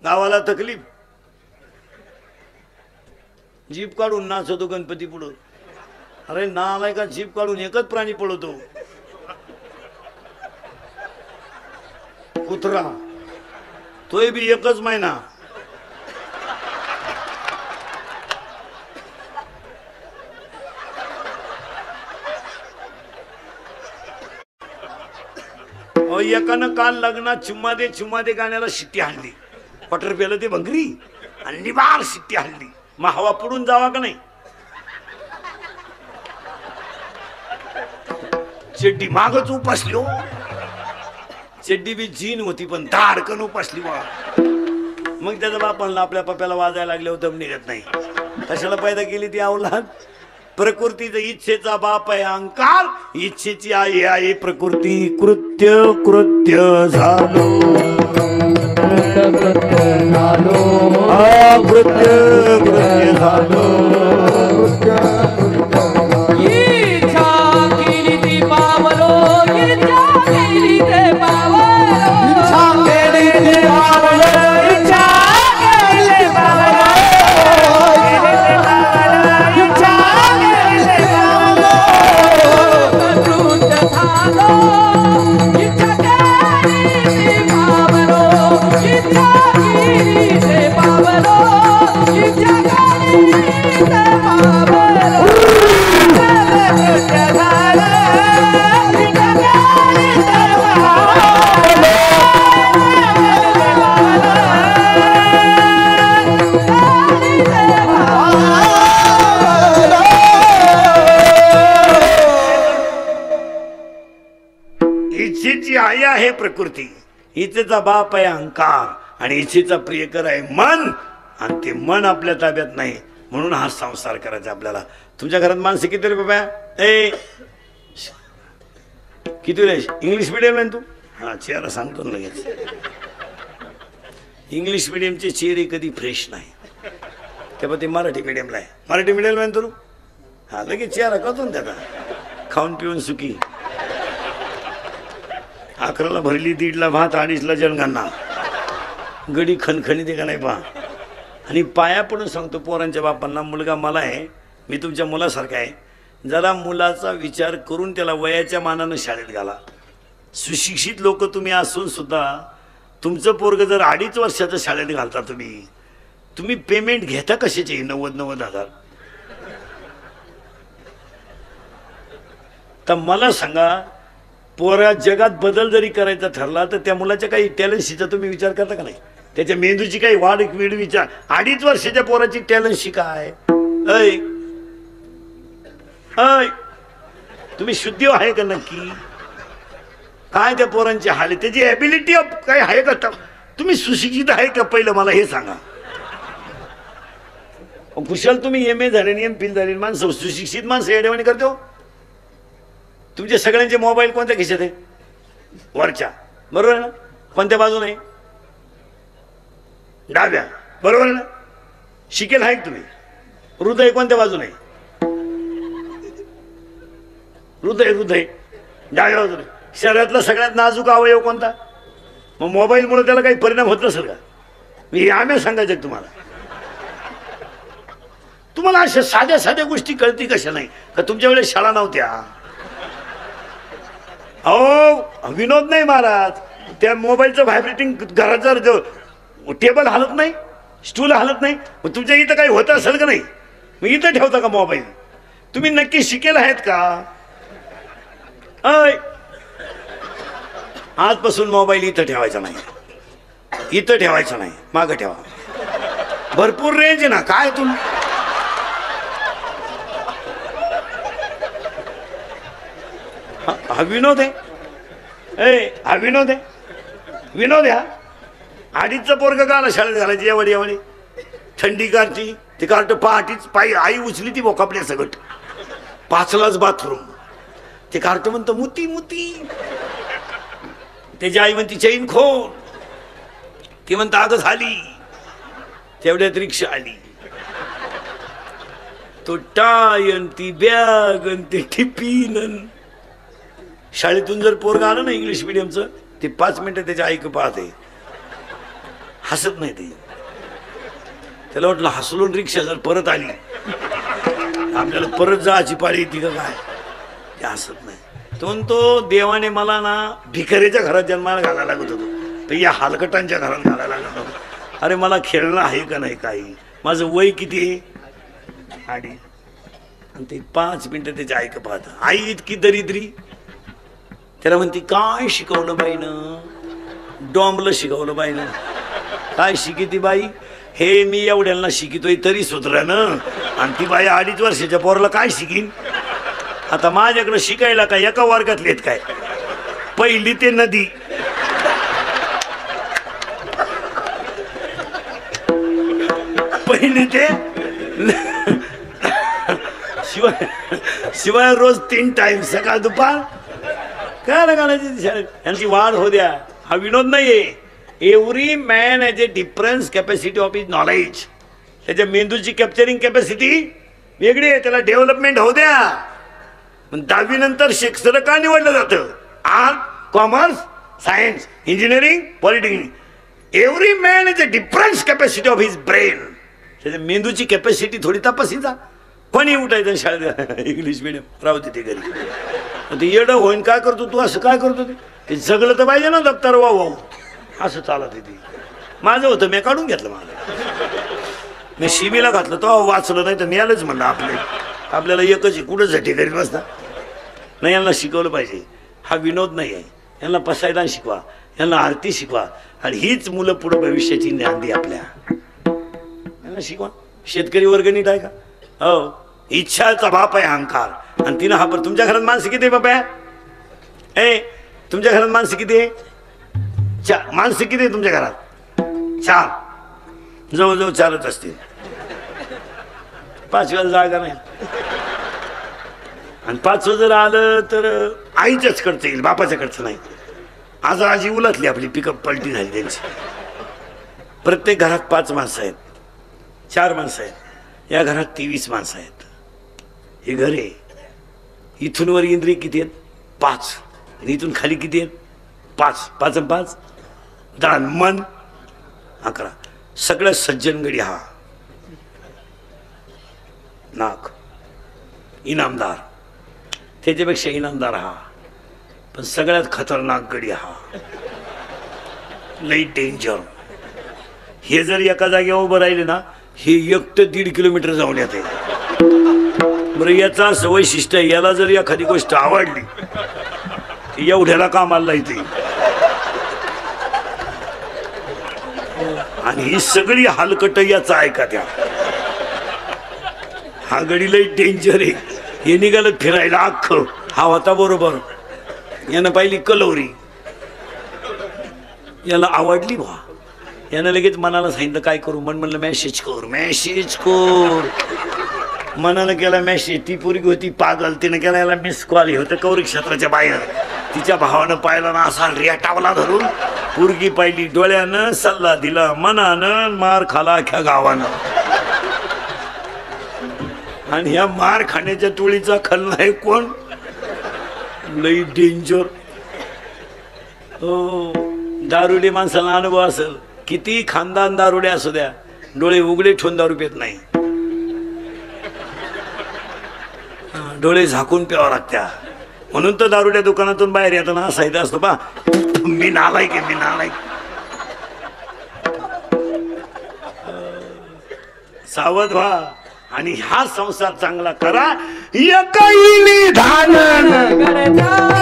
गावाला तकलीफ. जीप काढून नाचवतो गणपती पुढं. अरे नालाय का, जीप काढून एकच प्राणी पळवतो, कुत्रा. तोय बी एकच महिना. एकानं काल लग्नात चुम्मा दे गाण्याला शिट्टी हाणली. क्वार्टर पेलं ते भंगरी आणि निबार शिट्टी हाणली. मग हवा पुढून जावा का नाही. चड्डी मागच उपासली हो. चड्डी बी जीन होती पण धाडकन उपासली वा. मग त्याचा बापाला आपल्या पप्याला वाजायला लागले दम निघत नाही. कशाला पैदा केली ती अवलाद. प्रकृतीचा इच्छेचा बाप आहे अहंकार, इच्छेची आई आहे प्रकृती. कृत्य कृत्य झालो, कृत्य झालो, कृत्य कृत्य झालो. इच्छा केली ती पावलो, इच्छा केली ते पावलो, इच्छा केली ते पावलो, इच्छा केली ते पावलो, इच्छा केली ते पावलो, कृत्य झालो. इच्छा केली ती पावलो, इच्छा केली ते पावलो, इच्छा केली ते पावलो. इच्छेची आई आहे प्रकृती, इच्छेचा बाप आहे अहंकार आणि इच्छेचा प्रियकर आहे मन. आणि ते मन आपल्या ताब्यात नाही, म्हणून हा संसार करायचा आपल्याला. तुमच्या घरात माणसं किती रे बाबा? ए किती रे? इंग्लिश मिडियम आहे तू? हा चेहरा सांगतो ना लगेच. इंग्लिश मिडियमचे चेहरे कधी फ्रेश नाही. तेव्हा ते मराठी मिडियमला आहे. मराठी मिडियम आहे तू? हा लगेच चेहरा कळतो ना त्याचा. खाऊन पिऊन सुखी. 11ला भरली, 1:30ला भात, 2:30ला जनगणना. गडी खणखणी ते का नाही पहा. आणि पाया पडून सांगतो पोरांच्या बापांना, मुलगा मला आहे, मी तुमच्या मुलासारखा आहे, जरा मुलाचा विचार करून त्याला वयाच्या मानानं शाळेत घाला. सुशिक्षित लोक तुम्ही असून सुद्धा तुमचं पोरग जर 2.5 वर्षाचं शाळेत घालता, तुम्ही पेमेंट घेता कशाचे 90,000? तर मला सांगा, पोरा जगात बदल जरी करायचा ठरला तर त्या मुलाच्या काही टॅलेंटशीचा तुम्ही विचार करता का नाही? त्याच्या मेंदूची काही वाढ विचार. 2.5 वर्षाच्या पोराची टॅलेंटशी काय? ऐ तुम्ही शुद्धी आहे का नक्की? काय त्या पोरांची हाल आहे, त्याची ॲबिलिटी ऑफ काय आहे का? तुम्ही सुशिक्षित आहे का पहिलं मला हे सांगा. कुशल तुम्ही MA झाले MPhil झाले माणसं, सुशिक्षित माणसं येडेवाणी करतो. तुमचे सगळ्यांचे मोबाईल कोणत्या खिशात आहे? वरच्या, बरोबर आहे ना? कोणत्या बाजूने? डाव्या, बरोबर आहे ना? शिकेल आहे तुम्ही. हृदय कोणत्या बाजूने? हृदय डाव्या बाजूने. शरीरातला सगळ्यात नाजूक अवयव कोणता? मग मोबाईलमुळे त्याला काही परिणाम होत नसेल का? मी आम्ही सांगायचं तुम्हाला. तुम्हाला अशा साध्या साध्या गोष्टी कळती कशा नाही का? तुमच्या वेळेस शाळा नव्हत्या. अहो विनोद नाही महाराज, त्या मोबाईलचं व्हायब्रेटिंग घरात जर टेबल हलत नाही, स्टूल हलत नाही, मग तुमच्या इथं काही होत असेल का नाही? मग इथं ठेवता का मोबाईल? तुम्ही नक्की शिकेल आहेत का? आजपासून मोबाईल इथं ठेवायचा नाही, इथं ठेवायचा नाही, मागं ठेवा. भरपूर रेंज आहे ना. काय तुम्ही हा विनोद आहे? हा विनोद आहे? विनोद आहे हा? अडीचचं पोरग का आला शाळेत घालायची एवढी थंडी कारची? ती कार्ट पहाटीच पायी आई उचली ती बोकापल्या सगट, 5लाच बाथरूम. ते कार्ट म्हणतं मुती मुती. त्याची आई म्हणती चैन खोल. ती म्हणतं अगं झाली. तेवढ्यात रिक्षा आली. तो टाय अन ती बॅग अन ते टिफिन. शाळेतून जर पोरगा आलं ना इंग्लिश मिडियमचं, ते 5 मिनिटं त्याच्या आईक पाहते, हसत नाही. ते त्याला वाटलं हसलून रिक्षा जर परत आली आपल्याला परत जायची पाळी येते का काय? ते हसत नाही. तो म्हणतो देवाने मला ना भिकारीच्या घरात जन्माला घालायला लागत होतो, तर या हलकटांच्या घरात घालायला लागत होतो. अरे मला खेळणं आहे का नाही काही? माझं वय किती आहे? आणि ते 5 मिनिटं त्याच्या आईक पाहत. आई इतकी दरिद्री. त्याला म्हणते काय शिकवलं बाईनं? डॉम्बलं शिकवलं बाईनं. काय शिकिती बाई? हे मी एवढ्यांना शिकितोय तरी सुधरानं, आणि ती बाई 2.5 वर्षाच्या पोराला काय शिकीन? आता माझ्याकडे शिकायला काय एका वर्गातले आहेत काय? पहिली ते नदी. पहिली ते शिवाय रोज 3 टाइम, सकाळ दुपार. काय घालायची यांची वाढ हो द्या. हा विनोद नाहीये. Every man has a difference capacity of his knowledge. त्याच्या मेंदूची कॅप्चरिंग कॅपॅसिटी वेगळी आहे, त्याला डेव्हलपमेंट होऊ द्या. 10वी नंतर शिक्षण का निवडलं जातं? Art, commerce, science, engineering, polytechnic. Every man has a difference capacity of his brain. त्याच्या मेंदूची कॅपॅसिटी थोडी तपासीचा. कोणी उठायचं शाळेत इंग्लिश मिडियम राहू दे ते घरी. ते येडं होईन काय करतो तू? असं काय करतो? ते जगलं तर पाहिजे ना दप्तर वाहू असं चालत ते. माझं होतं, मी काढून घेतलं. माझं मी शिमीला घातलं तो वाचलं, नाही तर मिळालंच म्हणलं. आपल्याला एकच कुठं झटी करीत बसता नाही. यांना शिकवलं पाहिजे. हा विनोद नाही आहे. यांना पसायदान शिकवा, यांना आरती शिकवा, आणि हीच मुलं पुढं भविष्याची ज्ञान आपल्या. यांना शिकवा. शेतकरी वर्ग नीट आहे का? हो, इच्छाचा बाप आहे अहंकार. आणि तिनं हा. पर तुमच्या घरात माणसं किती आहे बाबा? तुमच्या घरात माणसं किती आहे? 4 माणसं किती आहे तुमच्या घरात? 4. जवळजवळ 4च असतील. 5व्याला जागा नाही. आणि 5वं जर आलं तर आईच्याच कडचं येईल, बापाच्या कडचं नाही. आज आजी उलटली आपली, पिकअप पलटी झाली त्यांची. प्रत्येक घरात 5 माणसं आहेत, 4 माणसं आहेत. या घरात 23 माणसं आहेत. हे घर आहे. इथून वर इंद्रिय किती आहेत? 5. आणि इथून खाली किती आहेत? 5. 5 आणि 5 10. मन 11. सगळ्यात सज्जन गडी हा. नाक इनामदार, त्याच्यापेक्षा इनामदार हा. पण सगळ्यात खतरनाक गडी हा. लई डेंजर. हे जर एका जागेवर उभं राहिले ना, हे एकटं 1.5 किलोमीटर जाऊन येते. बरं, याचा असं वैशिष्ट्य आहे, याला जर एखादी गोष्ट आवडली ती एवढ्याला कामाला येते. आणि ही सगळी हलकट याचा ऐका त्या. हा गडी लई डेंजर आहे. हे निघालं फिरायला अख्खं. हा होता बरोबर. यानं पाहिली कलोरी, याला आवडली बा. यानं लगेच मनाला सांगितलं काय करू. म्हणलं मेसेज कर. मनानं केला मेसेज. ती पोरगी होती पागल, तिनं केला याला मिस कॉल. हे होतं कौरिक क्षेत्राच्या बाहेर. तिच्या भावानं पाहिलं ना असा रेटावला धरून. पोरगी पाहिली डोळ्यानं, सल्ला दिला मनानं, मार खाला अख्ख्या गावानं. आणि ह्या मार खाण्याच्या टोळीचा खलनायक कोण? लई डेंजर. हो, दारुडे माणसाला अनुभव असेल. किती खानदान दारुडे असू द्या, डोळे उघडे ठेवून दारू पेत नाही. डोळे झाकून प्यावं लागत्या. म्हणून तर दारुड्या दुकानातून बाहेर येताना असायचं असतो बा, मी नालायक. सावध व्हा आणि हा संसार चांगला करा. एकाही निधान गडच्या